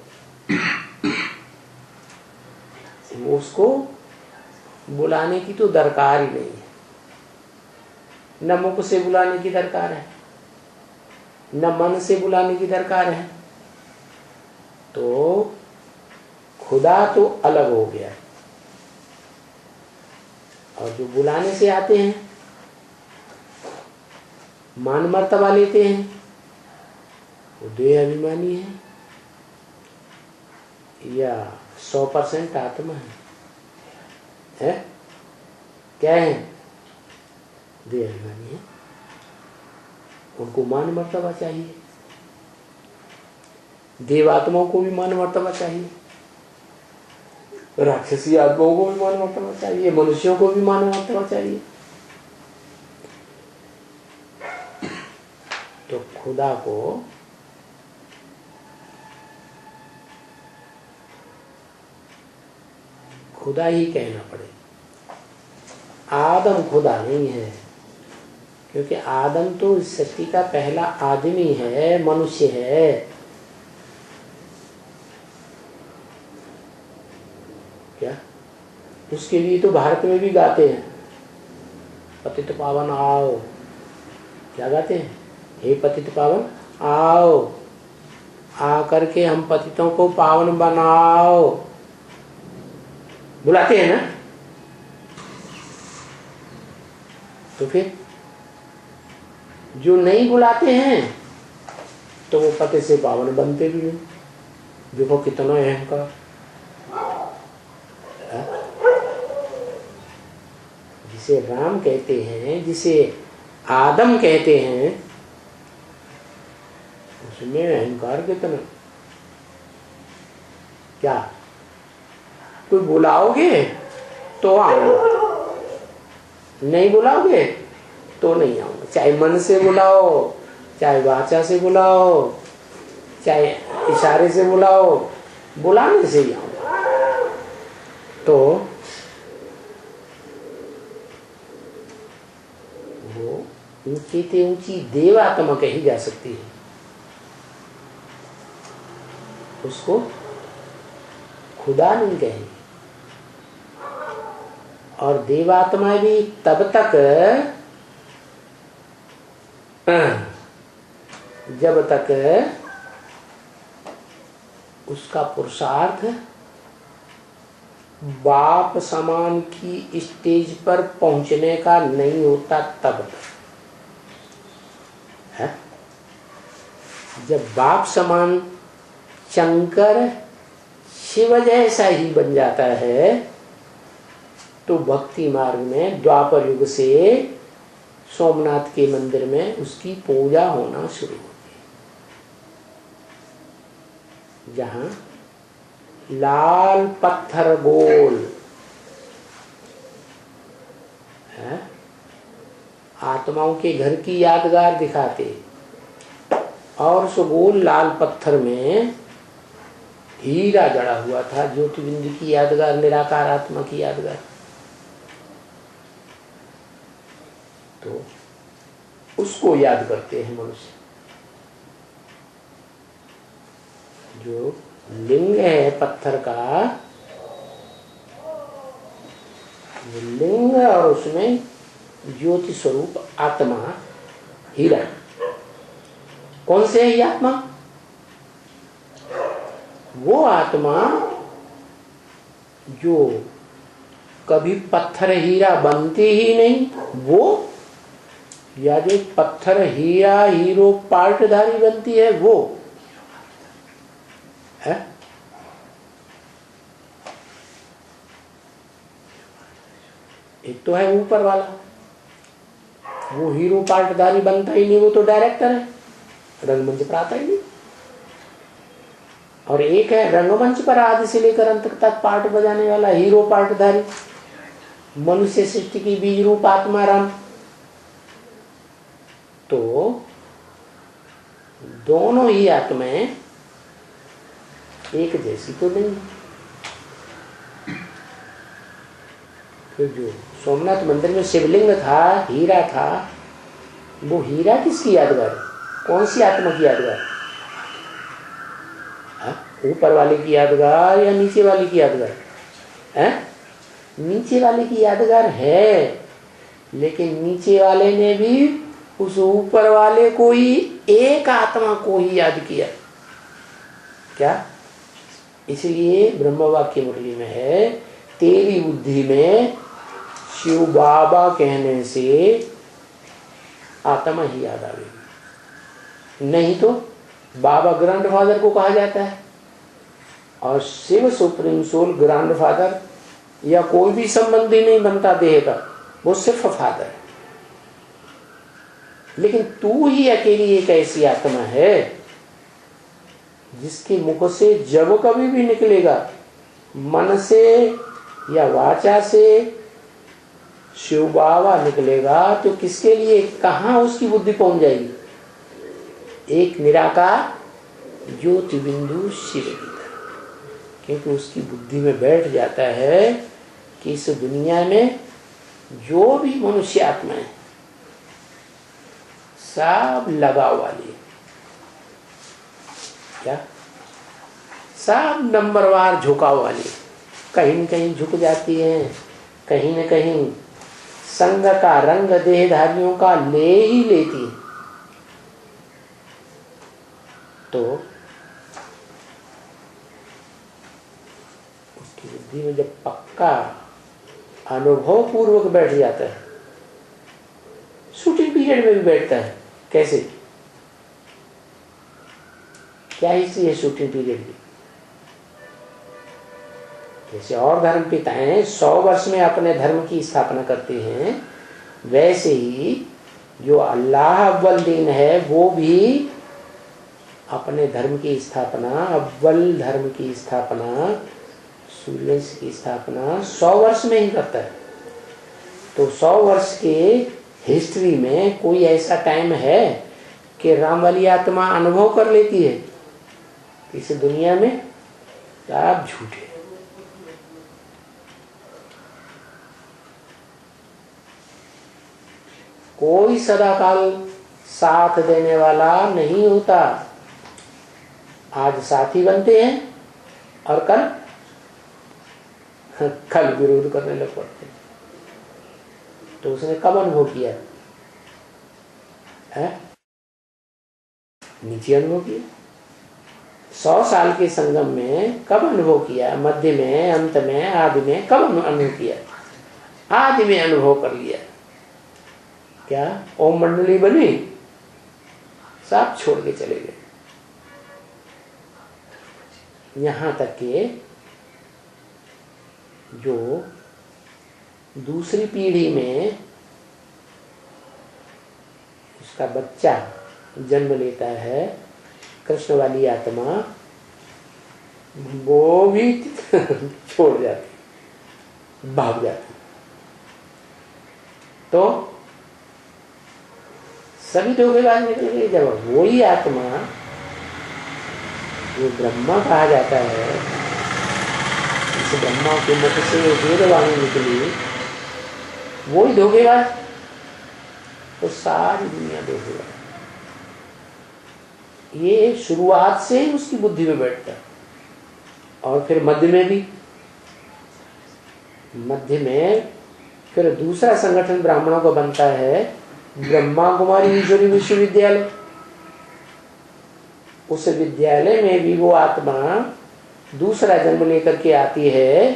उसको बुलाने की तो दरकार ही नहीं है। न मुख से बुलाने की दरकार है, न मन से बुलाने की दरकार है। तो खुदा तो अलग हो गया, और जो बुलाने से आते हैं, मान मर्तबा लेते हैं, वो देह अभिमानी है या 100% आत्मा है? क्या है? देह अभिमानी है। उनको मान मर्तबा चाहिए। देवात्माओं को भी मान मर्तबा चाहिए, राक्षसी आत्माओं को भी मान मर्तबा चाहिए, मनुष्यों को भी मान मर्तबा चाहिए। तो खुदा को खुदा ही कहना पड़े। आदम खुदा नहीं है, क्योंकि आदम तो इस सृष्टि का पहला आदमी है, मनुष्य है। क्या उसके लिए तो भारत में भी गाते हैं, पतित पावन आओ। क्या गाते हैं? हे पतित पावन आओ, आ करके हम पतितों को पावन बनाओ, बुलाते हैं ना। तो फिर जो नहीं बुलाते हैं तो वो पति से पावन बनते भी नहीं। देखो कितना अहंकार। जिसे राम कहते हैं, जिसे आदम कहते हैं, उसमें अहंकार कितना। क्या कोई बुलाओगे तो आऊंगा, नहीं बुलाओगे तो नहीं आऊंगा। चाहे मन से बुलाओ, चाहे वाचा से बुलाओ, चाहे इशारे से बुलाओ, बुलाने से ही आऊंगा। तो वो ऊंची से ऊंची देवात्मा कही जा सकती है, उसको खुदा नहीं कहेंगे। और देवात्मा भी तब तक जब तक उसका पुरुषार्थ बाप समान की स्टेज पर पहुंचने का नहीं होता, तब तक है। जब बाप समान शंकर शिव जैसा ही बन जाता है तो भक्ति मार्ग में द्वापर युग से सोमनाथ के मंदिर में उसकी पूजा होना शुरू होती है, जहां लाल पत्थर गोल है, आत्माओं के घर की यादगार दिखाते, और उस गोल लाल पत्थर में हीरा जड़ा हुआ था, ज्योतिबिंदु की यादगार, निराकार आत्मा की यादगार। तो उसको याद करते हैं मनुष्य। जो लिंग है पत्थर का, लिंग, और उसमें ज्योति स्वरूप आत्मा हीरा। कौन से है ये आत्मा? वो आत्मा जो कभी पत्थर हीरा बनते ही नहीं, वो या जो पत्थर हीरा हीरो पार्टधारी बनती है, वो है। एक तो है ऊपर वाला, वो हीरो पार्टधारी बनता ही नहीं, वो तो डायरेक्टर है, रंगमंच पर आता ही नहीं। और एक है रंगमंच पर आदि से लेकर अंत तक पार्ट बजाने वाला हीरो पार्टधारी, मनुष्य सृष्टि की बीज रूप आत्मा राम। तो दोनों ही आत्माएं एक जैसी तो नहीं। तो जो सोमनाथ मंदिर में शिवलिंग था, हीरा था, वो हीरा किसकी यादगार? कौन सी आत्मा की यादगार? ऊपर वाले की यादगार या नीचे वाले की यादगार है? नीचे वाले की यादगार है, लेकिन नीचे वाले ने भी उस ऊपर वाले को ही, एक आत्मा को ही याद किया। क्या? इसलिए ब्रह्म वाक्य मुरली में है, तेरी बुद्धि में शिव बाबा कहने से आत्मा ही याद आवेगी, नहीं तो बाबा ग्रैंडफादर को कहा जाता है, और शिव सुप्रीम सोल ग्रैंडफादर या कोई भी संबंधी नहीं बनता देह का, वो सिर्फ फादर है। लेकिन तू ही अकेली एक ऐसी आत्मा है जिसके मुख से जब कभी भी निकलेगा, मन से या वाचा से शिव बाबा निकलेगा, तो किसके लिए, कहाँ उसकी बुद्धि पहुंच जाएगी? एक निराकार ज्योति बिंदु शिव की तरफ। क्योंकि उसकी बुद्धि में बैठ जाता है कि इस दुनिया में जो भी मनुष्य आत्मा है सब लगाव वाली, क्या सब नंबरवार झुकाव वाली, कहीं न कहीं झुक जाती है, कहीं न कहीं संग का रंग देहधारियों का ले ही लेती है। तो उसकी बुद्धि में जब पक्का अनुभव पूर्वक बैठ जाता है, शूटिंग पीरियड में भी बैठता है। कैसे, क्या हिस्ट्री है शूटिंग पीरियड की? जैसे और धर्म पिताएं 100 वर्ष में अपने धर्म की स्थापना करते हैं, वैसे ही जो अल्लाह अव्वल दीन है वो भी अपने धर्म की स्थापना, अव्वल धर्म की स्थापना, सूर्यवंश की स्थापना 100 वर्ष में ही करता है। तो 100 वर्ष के हिस्ट्री में कोई ऐसा टाइम है कि राम वाली आत्मा अनुभव कर लेती है? इस दुनिया में आप झूठे। कोई सदाकाल साथ देने वाला नहीं होता। आज साथी बनते हैं और कल विरोध करने लग पड़ते हैं। तो उसने कब अनुभव किया है? नीचे अनुभव किया। 100 साल के संगम में कब अनुभव किया? मध्य में, अंत में, आदि में कब अनुभव किया? आदि में अनुभव कर लिया। क्या ओम मंडली बनी, सब छोड़ के चले गए। यहां तक के जो दूसरी पीढ़ी में उसका बच्चा जन्म लेता है, कृष्ण वाली आत्मा, वो भी छोड़ जाती, भाग जाती। तो सभी धोखेबाज निकल गए। जब वही आत्मा जो ब्रह्मा कहा जाता है, इस ब्रह्मा के मुख से वेदवाणी निकली, वही धोखेबाज, तो सारी दुनिया धोखेबाज। ये शुरुआत से ही उसकी बुद्धि में बैठता है। और फिर मध्य में भी, मध्य में फिर दूसरा संगठन ब्राह्मणों का बनता है, ब्रह्मा कुमारी ईश्वरी विश्वविद्यालय। उस विद्यालय में भी वो आत्मा दूसरा जन्म लेकर के आती है,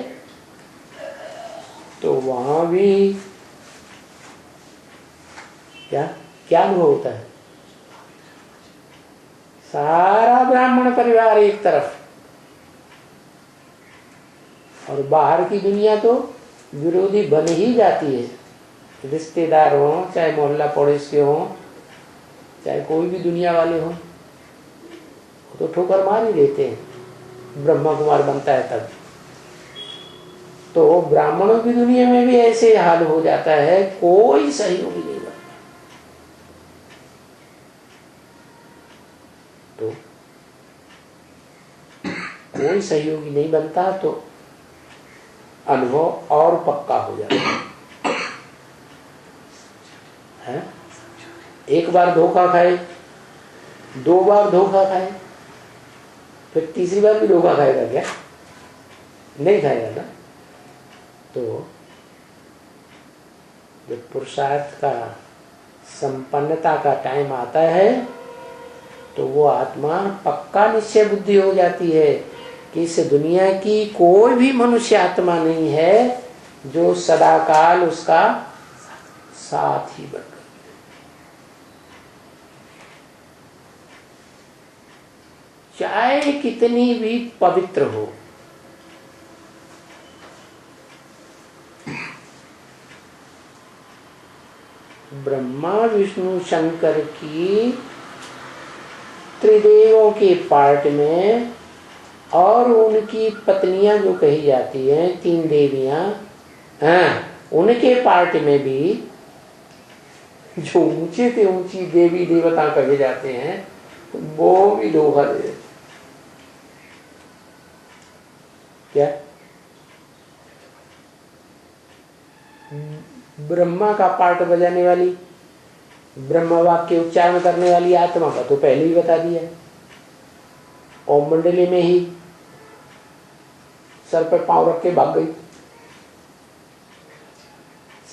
तो वहां भी क्या क्या अनुभव होता है? सारा ब्राह्मण परिवार एक तरफ, और बाहर की दुनिया तो विरोधी बन ही जाती है। रिश्तेदार हो, चाहे मोहल्ला पड़ोस के हो, चाहे कोई भी दुनिया वाले हो, तो ठोकर मार ही देते हैं। ब्रह्मा कुमार बनता है तब। तो ब्राह्मणों की दुनिया में भी ऐसे हाल हो जाता है, कोई सहयोगी नहीं बनता। तो कोई सहयोगी नहीं बनता, तो अनुभव और पक्का हो जाता है। एक बार धोखा खाए, 2 बार धोखा खाए, फिर तीसरी बार भी धोखा खाएगा क्या? नहीं खाएगा ना। तो जब पुरुषार्थ का संपन्नता का टाइम आता है, तो वो आत्मा पक्का निश्चय बुद्धि हो जाती है कि इस दुनिया की कोई भी मनुष्य आत्मा नहीं है जो सदाकाल उसका साथ ही बनकर, चाहे कितनी भी पवित्र हो। ब्रह्मा विष्णु शंकर की त्रिदेवों के पार्ट में और उनकी पत्नियां जो कही जाती हैं 3 देवियां, उनके पार्ट में भी जो ऊंचे से ऊंची देवी देवता कहे जाते हैं वो भी धोखा दे देते। क्या ब्रह्मा का पार्ट बजाने वाली, ब्रह्मा वाक्य उच्चारण करने वाली आत्मा का तो पहले ही बता दिया, ओम मंडली में ही सर पर पांव रख के भाग गई।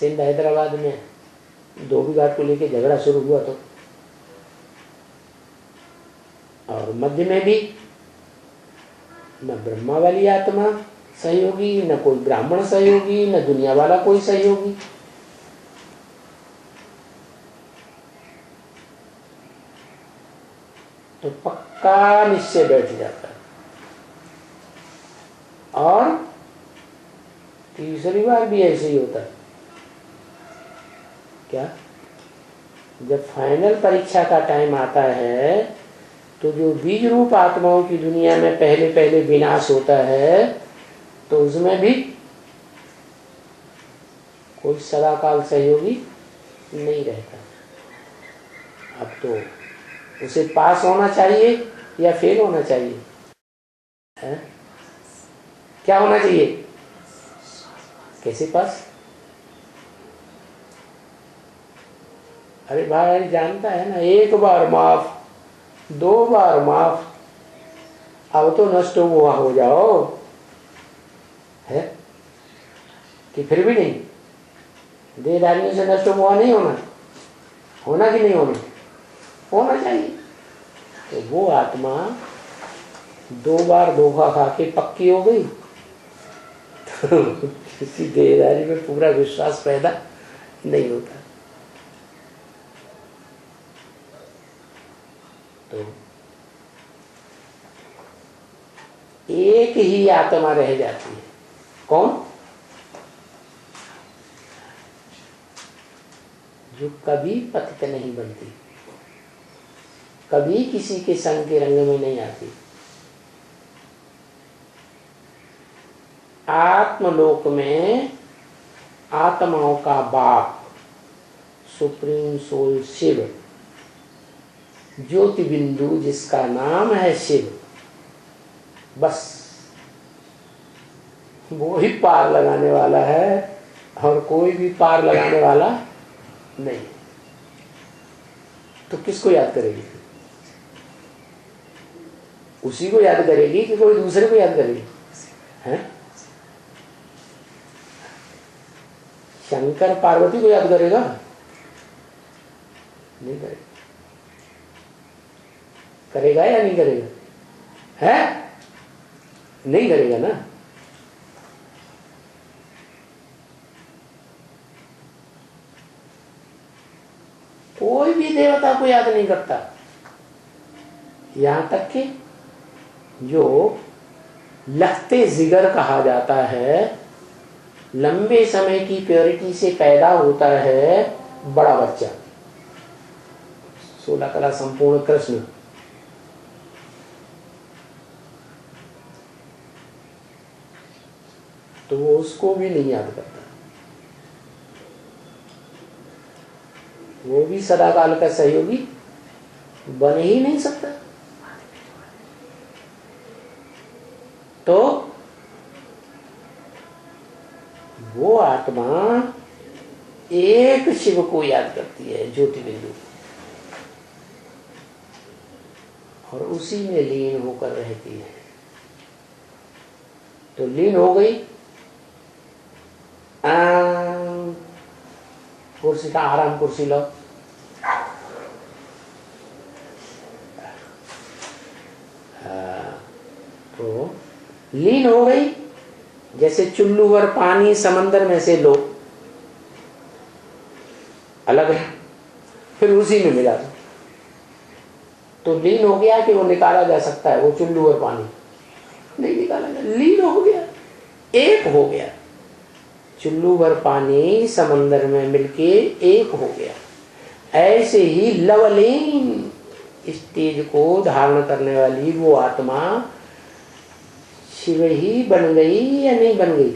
सिंध हैदराबाद में धोबी घाट को लेके झगड़ा शुरू हुआ तो, और मध्य में भी न ब्रह्मा वाली आत्मा सहयोगी, न कोई ब्राह्मण सहयोगी, न दुनिया वाला कोई सहयोगी। तो पक्का निश्चय बैठ जाता है। और तीसरी बार भी ऐसे ही होता है। क्या जब फाइनल परीक्षा का टाइम आता है तो जो बीज रूप आत्माओं की दुनिया में पहले पहले विनाश होता है तो उसमें भी कोई सदाकाल सहयोगी नहीं रहता। अब तो उसे पास होना चाहिए या फेल होना चाहिए? है? क्या होना चाहिए? कैसे पास? अरे भाई जानता है ना, 1 बार माफ, 2 बार माफ, अब तो नष्ट हुआ हो जाओ, है कि फिर भी नहीं? देहधारियों से नष्ट हुआ नहीं होना, होना कि नहीं होना? होना चाहिए। तो वो आत्मा 2 बार धोखा खा के पक्की हो गई तो किसी देहधारी में पूरा विश्वास पैदा नहीं होता। तो एक ही आत्मा रह जाती है। कौन? जो कभी पतित नहीं बनती, कभी किसी के संग के रंग में नहीं आती। आत्मलोक में आत्माओं का बाप सुप्रीम सोल शिव, ज्योति बिंदु जिसका नाम है शिव, बस वो ही पार लगाने वाला है और कोई भी पार लगाने वाला नहीं। तो किसको याद करेगी? उसी को याद करेगी कि कोई दूसरे को याद करेगी? हैं? शंकर पार्वती को याद करेगा? नहीं करेगा। करेगा या नहीं करेगा? है? नहीं करेगा ना। कोई भी देवता को याद नहीं करता, यहां तक कि जो लखते जिगर कहा जाता है, लंबे समय की प्योरिटी से पैदा होता है बड़ा बच्चा, 16 कला संपूर्ण कृष्ण, तो वो उसको भी नहीं याद करता। वो भी सदाकाल का सहयोगी बन ही नहीं सकता। तो वो आत्मा एक शिव को याद करती है, ज्योति बिंदु, और उसी में लीन होकर रहती है। तो लीन हो गई, कुर्सी का आराम कुर्सी लो, तो लीन हो गई। जैसे चुल्लू भर पानी समंदर में से लो, अलग है, फिर उसी में मिला दो, तो लीन हो गया कि वो निकाला जा सकता है? वो चुल्लू भर पानी नहीं निकाला जा, लीन हो गया, एक हो गया। चुल्लू भर पानी समंदर में मिलके एक हो गया। ऐसे ही लवलीन स्टेज को धारण करने वाली वो आत्मा शिव ही बन गई या नहीं बन गई?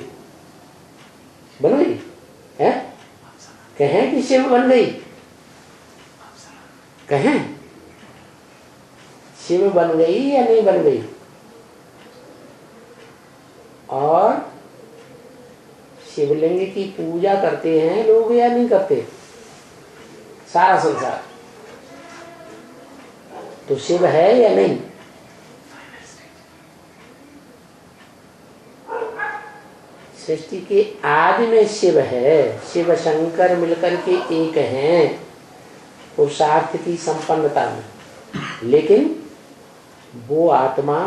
बन गई है? कहें कि शिव बन गई? कहें शिव बन गई या नहीं बन गई? और शिवलिंग की पूजा करते हैं लोग या नहीं करते? सारा संसार तो शिव है या नहीं? सृष्टि के आदि में शिव है। शिव शंकर मिलकर के एक हैं पुरुषार्थ की संपन्नता में, लेकिन वो आत्मा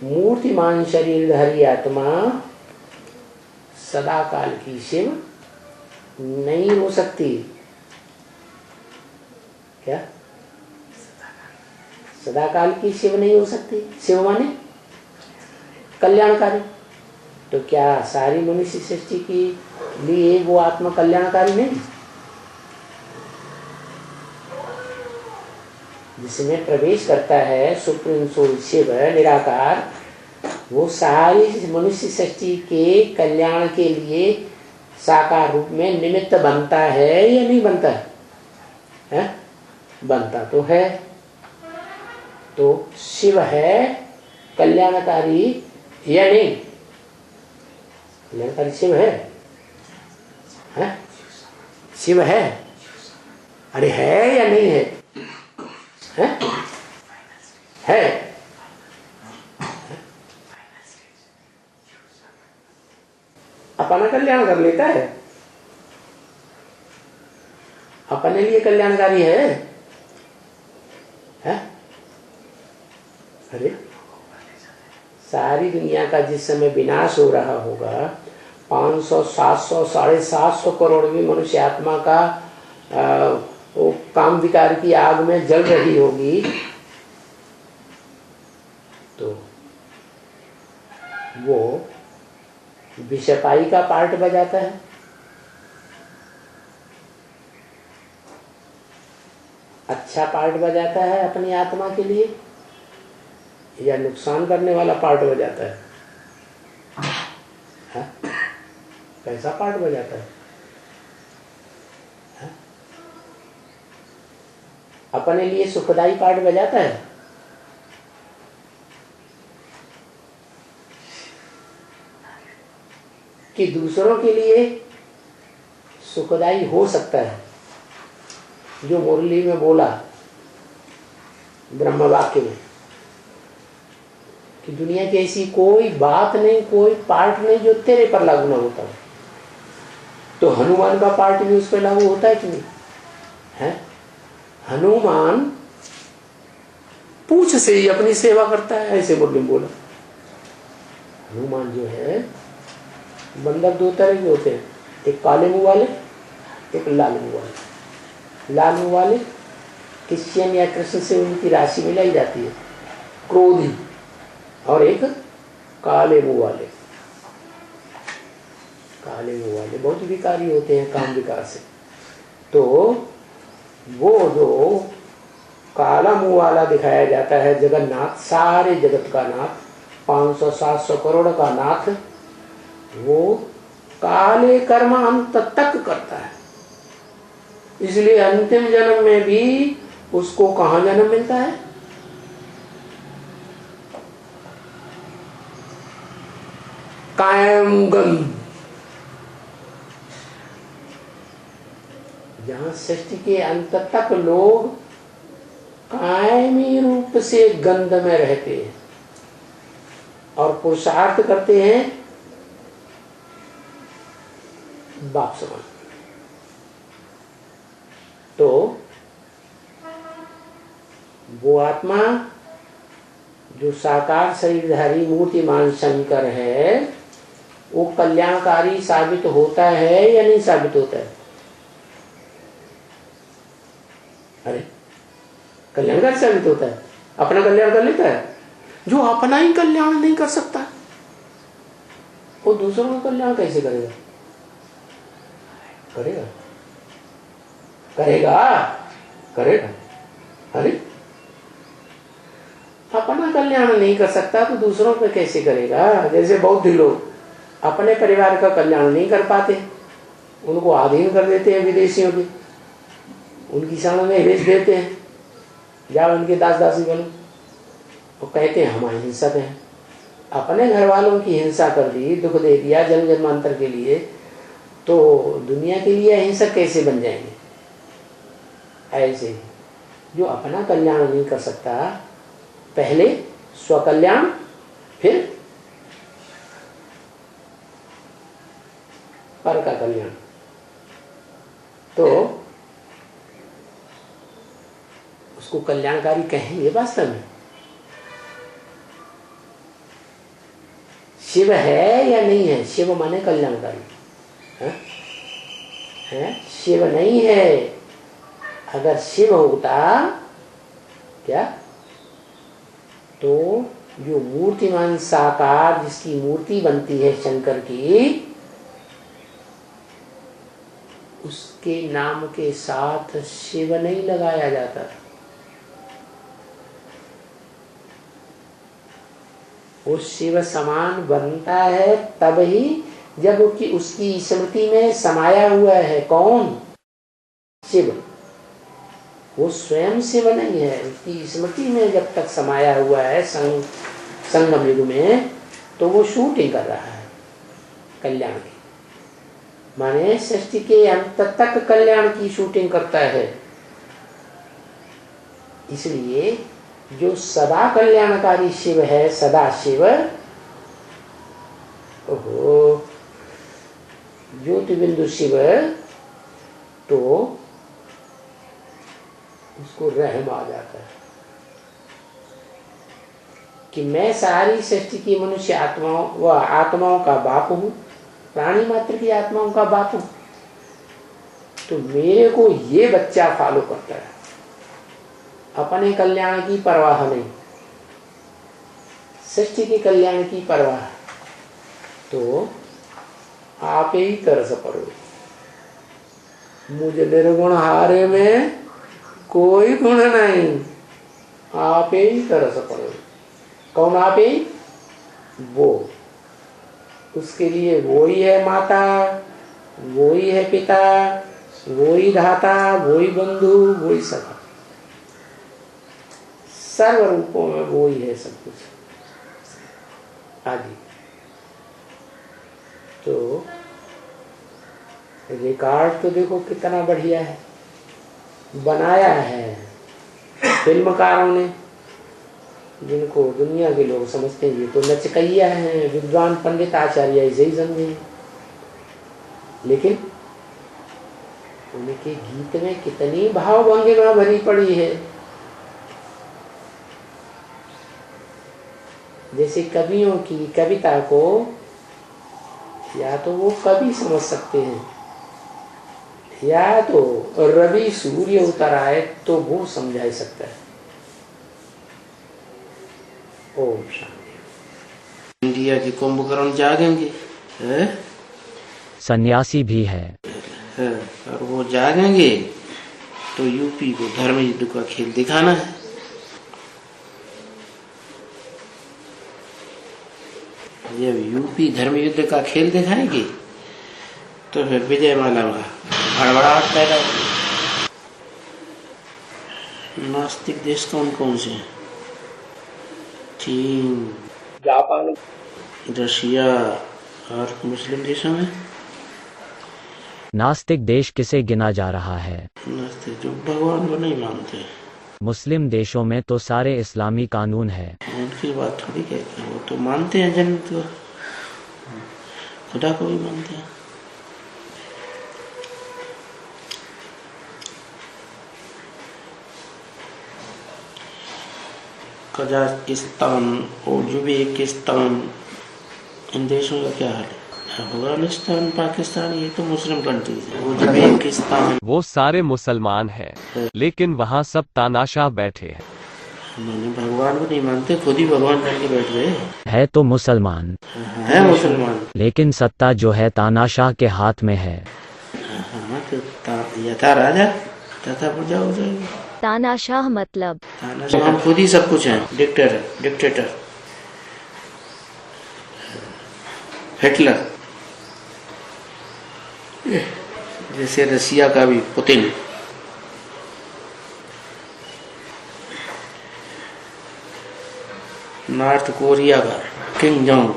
मूर्तिमान शरीरधारी आत्मा सदा काल की शिव नहीं हो सकती। क्या सदा काल की शिव नहीं हो सकती? शिव माने कल्याणकारी। तो क्या सारी मनुष्य सृष्टि के लिए वो आत्मा कल्याणकारी नहीं? जिसमें प्रवेश करता है सुप्रीम सोल शिव निराकार, वो सारी मनुष्य सृष्टि के कल्याण के लिए साकार रूप में निमित्त बनता है या नहीं बनता है? बनता तो है। तो शिव है कल्याणकारी या नहीं? कल्याणकारी शिव है? शिव है? अरे है या नहीं है? है? अपना कल्याण कर लेता है, अपने लिए कल्याणकारी है? अरे सारी दुनिया का जिस समय विनाश हो रहा होगा, 500, 700, 750 करोड़ भी मनुष्य आत्मा का वो काम विकार की आग में जल रही होगी, तो वो विषपाई का पार्ट बजाता है। अच्छा पार्ट बजाता है अपनी आत्मा के लिए या नुकसान करने वाला पार्ट बजाता है? कैसा पार्ट बजाता है? अपने लिए सुखदाई पार्ट बजाता है? कि दूसरों के लिए सुखदाई हो सकता है? जो मुरली में बोला ब्रह्म वाक्य में कि दुनिया की ऐसी कोई बात नहीं, कोई पार्ट नहीं जो तेरे पर लागू ना होता हो। तो हनुमान का पार्ट भी उस पर लागू होता है कि नहीं है? हनुमान पूछ से ही अपनी सेवा करता है, ऐसे मुरली में बोला। हनुमान जो है, बंदर दो तरह के होते हैं, एक काले मुंह वाले, एक लाल मुंह वाले। लाल मुंह वाले क्रिश्चियन या कृष्ण से उनकी राशि मिलाई जाती है, क्रोधी, और एक काले मुंह वाले। काले मुंह वाले बहुत विकारी होते हैं काम विकार से। तो वो जो काला मुंह वाला दिखाया जाता है जगन्नाथ, सारे जगत का नाथ, 500-700 करोड़ का नाथ, वो काले कर्म अंत तक करता है। इसलिए अंतिम जन्म में भी उसको कहाँ जन्म मिलता है? कायमगन, जहां सृष्टि के अंत तक लोग कायमी रूप से गंध में रहते हैं और पुरुषार्थ करते हैं बाप समान। तो वो आत्मा जो साकार शरीरधारी मूर्तिमान शंकर है, वो कल्याणकारी साबित होता है या नहीं साबित होता है? अरे कल्याणकारी साबित होता है, अपना कल्याण कर लेता है। जो अपना ही कल्याण नहीं कर सकता, वो दूसरों का कल्याण कैसे करेगा? करेगा? करेगा? करेगा? अरे अपना कल्याण नहीं कर सकता तो दूसरों पे कैसे करेगा। जैसे बौद्ध लोग अपने परिवार का कल्याण नहीं कर पाते, उनको अधीन कर देते हैं विदेशियों के, उनकी शरण में भेज देते हैं, जाओ उनके दास दासी बनो। वो कहते हैं हम अहिंसक हैं। अपने घर वालों की हिंसा कर दी, दुख दे दिया जन्म जन्मांतर के लिए, तो दुनिया के लिए अहिंसक कैसे बन जाएंगे। ऐसे ही जो अपना कल्याण नहीं कर सकता, पहले स्वकल्याण फिर पर का कल्याण, तो उसको कल्याणकारी कहेंगे। वास्तव में शिव है या नहीं है? शिव माने कल्याणकारी है, शिव नहीं है। अगर शिव होता क्या, तो जो मूर्तिमान साकार जिसकी मूर्ति बनती है शंकर की, उसके नाम के साथ शिव नहीं लगाया जाता। वो शिव समान बनता है तब ही जब उसकी स्मृति में समाया हुआ है। कौन? शिव। वो स्वयं शिव नहीं है, उसकी स्मृति में जब तक समाया हुआ है संगम युग में, तो वो शूटिंग कर रहा है कल्याण की, माने सृष्टि के अंत तक कल्याण की शूटिंग करता है। इसलिए जो सदा कल्याणकारी शिव है, सदा शिव, ओहो ज्योतिबिंदु शिव, तो उसको रहम आ जाता है कि मैं सारी सृष्टि की मनुष्य आत्माओं व आत्माओं का बाप हूं, प्राणी मात्र की आत्माओं का बाप हूं, तो मेरे को ये बच्चा फॉलो करता है। अपने कल्याण की परवाह नहीं, सृष्टि के कल्याण की परवाह, तो आप ही तरस पड़ो। मुझे निर्गुण हारे में कोई गुण नहीं, आप ही तरस पड़ो। कौन आप ही? वो, उसके लिए वो ही है माता, वो ही है पिता, वो ही धाता, वो ही बंधु, वो ही सखा, सर्व रूपों में वो ही है सब कुछ आदि। तो रिकॉर्ड तो देखो कितना बढ़िया है, बनाया है फिल्मकारों ने, जिनको दुनिया के लोग समझते हैं ये तो नचकैया हैं, विद्वान पंडित आचार्य ऐसे ही समझे, लेकिन उनके गीत में कितनी भावभंगिमा भरी पड़ी है। जैसे कवियों की कविता को या तो वो कवि समझ सकते हैं, या तो रवि सूर्य उतर आए तो वो समझा सकता है। ओम शांति। इंडिया के कुंभकर्ण जागेंगे, सन्यासी भी है, और वो जागेंगे तो यूपी को धर्म युद्ध का खेल दिखाना है। जब यूपी धर्म युद्ध का खेल दिखाएंगे तो फिर विजय माला हड़बड़ाहट पैदा होगी। नास्तिक देश कौन कौन से हैं? चीन, जापान, रशिया और मुस्लिम देशों में। नास्तिक देश किसे गिना जा रहा है? नास्तिक जो भगवान को नहीं मानते। मुस्लिम देशों में तो सारे इस्लामी कानून है। उनकी बात थोड़ी कहते हैं, वो तो मानते हैं जन्नत को, खुदा को भी मानते हैं। कजाकिस्तान, उज्बेकिस्तान, इन देशों का क्या हाल है? अफगानिस्तान, पाकिस्तान, ये तो मुस्लिम कंट्रीज है। उज्बेकिस्तान, वो सारे मुसलमान हैं, लेकिन वहाँ सब तानाशाह बैठे हैं। उन्होंने भगवान को नहीं मानते, खुद ही भगवान बन के बैठ गए। है तो मुसलमान, है मुसलमान, लेकिन सत्ता जो है तानाशाह के हाथ में है। हाँ, तो यथा राजा तथा प्रजा हो जाएगी। तानाशाह मतलब हम खुद ही सब कुछ हैं। डिक्टेटर हिटलर, जैसे रसिया का भी पुतिन। नॉर्थ कोरिया का किम जोंग।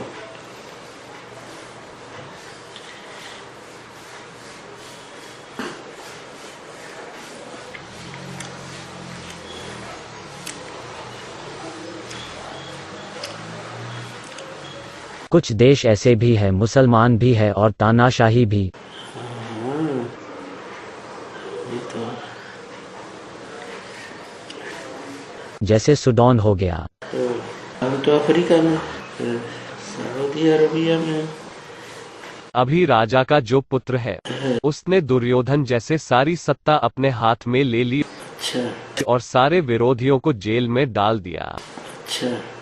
कुछ देश ऐसे भी है, मुसलमान भी है और तानाशाही भी। ये तो जैसे सूडान हो गया। अभी तो अफ्रीका में, सऊदी अरबिया में। अभी राजा का जो पुत्र है उसने दुर्योधन जैसे सारी सत्ता अपने हाथ में ले ली अच्छा और सारे विरोधियों को जेल में डाल दिया। अच्छा।